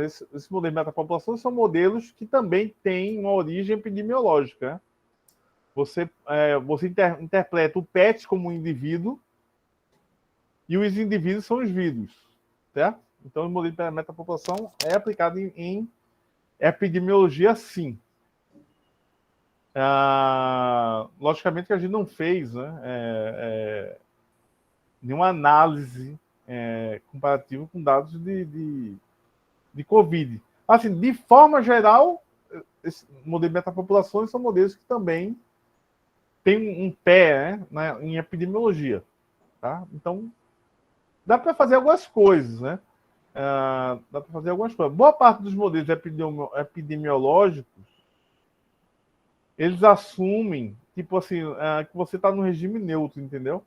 esses modelos de metapopulação são modelos que também têm uma origem epidemiológica. Né? Você interpreta o PET como um indivíduo e os indivíduos são os vírus. Certo? Então, o modelo de metapopulação é aplicado em epidemiologia, sim. Logicamente que a gente não fez, né, nenhuma análise comparativa com dados de Covid. Assim, de forma geral, esse modelo de metapopulações são modelos que também têm um pé, né, em epidemiologia. Tá? Então, dá para fazer algumas coisas, né? Boa parte dos modelos epidemiológicos, eles assumem, tipo assim, que você está no regime neutro, entendeu?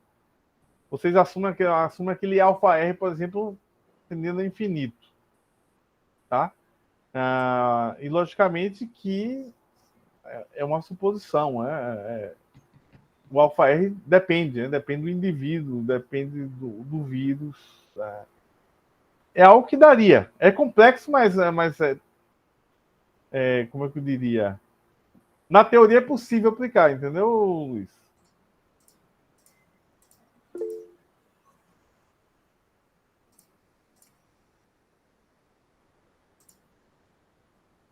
Vocês assumem aquele alfa-R, por exemplo, tendendo a infinito. Tá? E logicamente que é uma suposição. O alfa-R depende, né? Depende do indivíduo, depende do vírus. É algo que daria. É complexo, mas como é que eu diria? Na teoria é possível aplicar, entendeu, Luiz?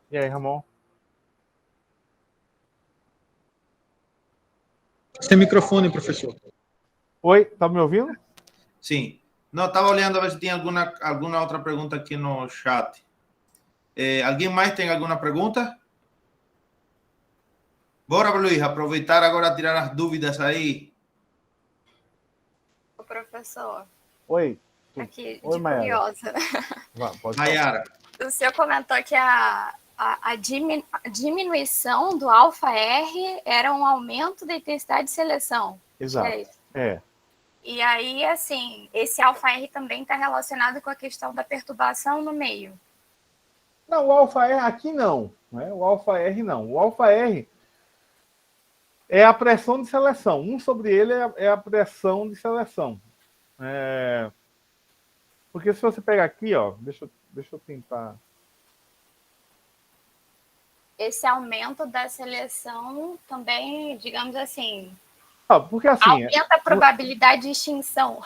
E aí, Ramon? Sem microfone, professor. Oi, tá me ouvindo? Sim. Não, estava olhando a ver se tinha alguma outra pergunta aqui no chat. Alguém mais tem alguma pergunta? Bora, Luiz, aproveitar agora a tirar as dúvidas aí. O professor. Oi. Aqui, Oi, de Mayara. curiosa. Pode Mayara. O senhor comentou que a diminuição do alfa-R era um aumento da intensidade de seleção. Exato. E aí, assim, esse alfa-R também está relacionado com a questão da perturbação no meio. Não, o alfa-R aqui não. Né? O alfa-R não. O alfa-R é a pressão de seleção. 1 sobre ele é a pressão de seleção. Porque se você pegar aqui, ó, deixa eu tentar. Esse aumento da seleção também, digamos assim, Porque assim, aumenta a probabilidade de extinção.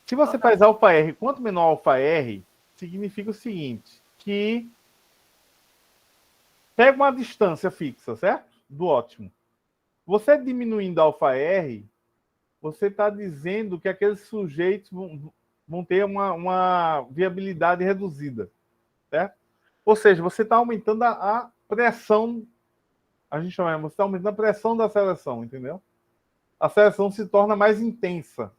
Se você faz alfa-R, quanto menor alfa-R, significa o seguinte, que pega uma distância fixa, certo? Do ótimo. Você diminuindo alfa-R, você está dizendo que aqueles sujeitos vão ter uma viabilidade reduzida, certo? Ou seja, você está aumentando a pressão, você está aumentando a pressão da seleção, entendeu? A seleção se torna mais intensa.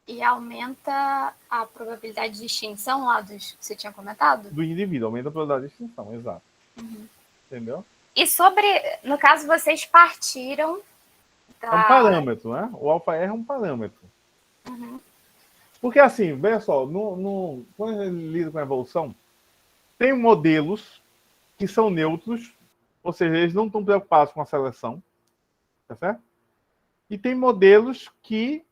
E aumenta a probabilidade de extinção lá dos que você tinha comentado? Do indivíduo, aumenta a probabilidade de extinção, exato. Uhum. Entendeu? E no caso, vocês partiram É um parâmetro, né? O alfa-R é um parâmetro. Uhum. Porque assim, veja só, quando a gente lida com a evolução, tem modelos que são neutros, ou seja, eles não estão preocupados com a seleção, tá certo? E tem modelos que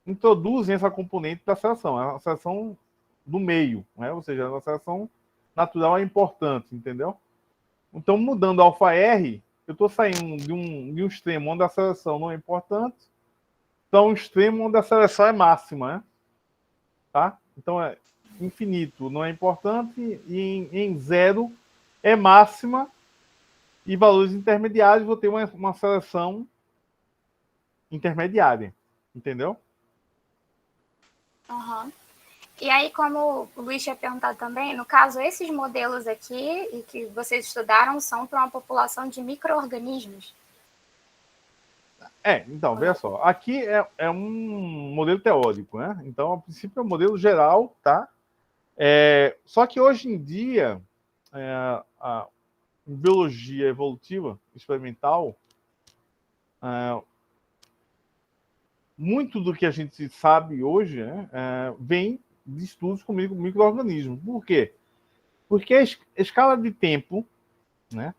introduzem essa componente da seleção, é uma seleção do meio, né? Ou seja, a seleção natural é importante, entendeu? Então, mudando alfa R, eu estou saindo de um extremo onde a seleção não é importante para um extremo onde a seleção é máxima, né? Tá? Então, é infinito não é importante e em zero é máxima e valores intermediários vou ter uma seleção intermediária, entendeu? Uhum. E aí, como o Luiz tinha perguntado também, no caso, esses modelos aqui e que vocês estudaram são para uma população de micro-organismos? Então, veja só. Aqui é um modelo teórico, né? Então, a princípio, é um modelo geral, tá? Só que hoje em dia, a biologia evolutiva experimental, muito do que a gente sabe hoje, né, vem de estudos com micro-organismos. Por quê? Porque a escala de tempo, né,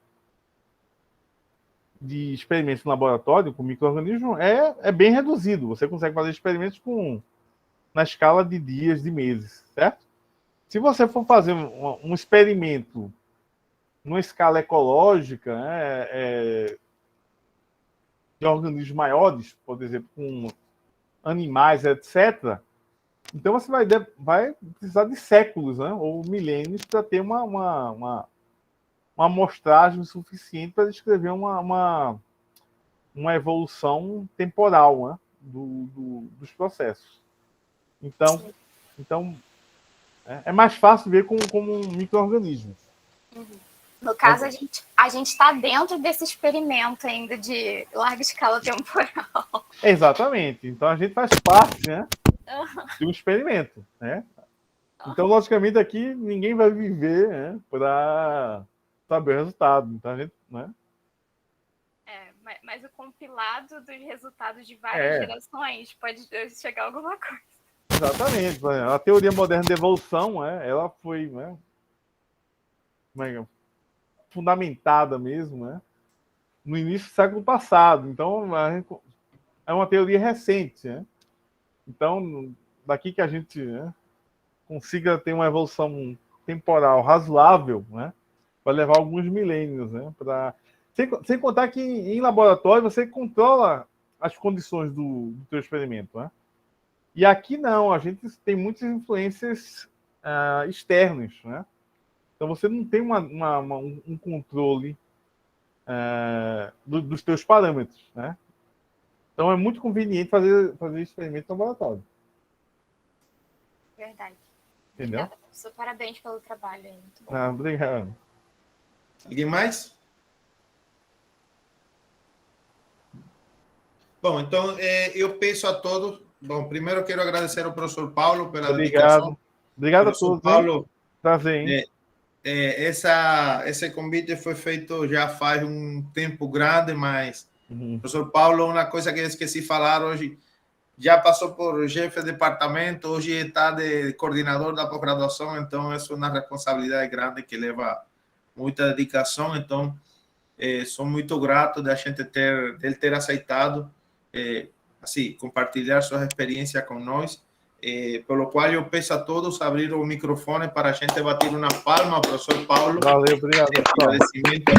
de experimentos no laboratório com micro-organismos é bem reduzido. Você consegue fazer experimentos na escala de dias, de meses, certo? Se você for fazer um experimento numa escala ecológica, né, de organismos maiores, por exemplo, com animais, etc., então você vai precisar de séculos, né, ou milênios para ter uma amostragem suficiente para descrever uma evolução temporal, né, dos processos. Então é mais fácil ver como um micro-organismo. Uhum. No caso, a gente está dentro desse experimento ainda de larga escala temporal. Exatamente. Então a gente faz parte, né, de um experimento, né? Então, logicamente, aqui ninguém vai viver, né, para saber o resultado. Então a gente, né? Mas o compilado dos resultados de várias gerações pode chegar a alguma coisa. Exatamente. A teoria moderna de evolução, ela foi, né, fundamentada mesmo, né, no início do século passado. Então, é uma teoria recente, né? Então, daqui que a gente, né, consiga ter uma evolução temporal razoável, né, vai levar alguns milênios, né, sem contar que em laboratório você controla as condições do teu experimento, né? E aqui não, a gente tem muitas influências externas, né? Então você não tem um controle dos teus parâmetros, né? Então é muito conveniente fazer experimento no laboratório. Verdade. Entendeu? Obrigada, professor. Parabéns pelo trabalho aí. Muito bom. Obrigado. Alguém mais? Bom, então eu peço a todos. Bom, primeiro quero agradecer ao professor Paulo pela dedicação. Obrigado a todos. Paulo, prazer, hein? Esse convite foi feito já faz um tempo grande, mas professor Paulo, uma coisa que eu esqueci de falar hoje, já passou por chefe de departamento, hoje está de coordenador da pós-graduação, então isso é uma responsabilidade grande que leva muita dedicação, então sou muito grato de a gente ter aceitado assim, compartilhar sua experiência com nós, pelo qual eu peço a todos abrir o microfone para a gente bater uma palma ao professor Paulo. Valeu, obrigado. Agradecimento.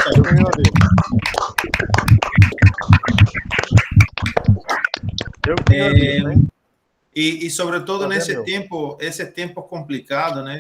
E sobretudo nesse tempo complicado, né?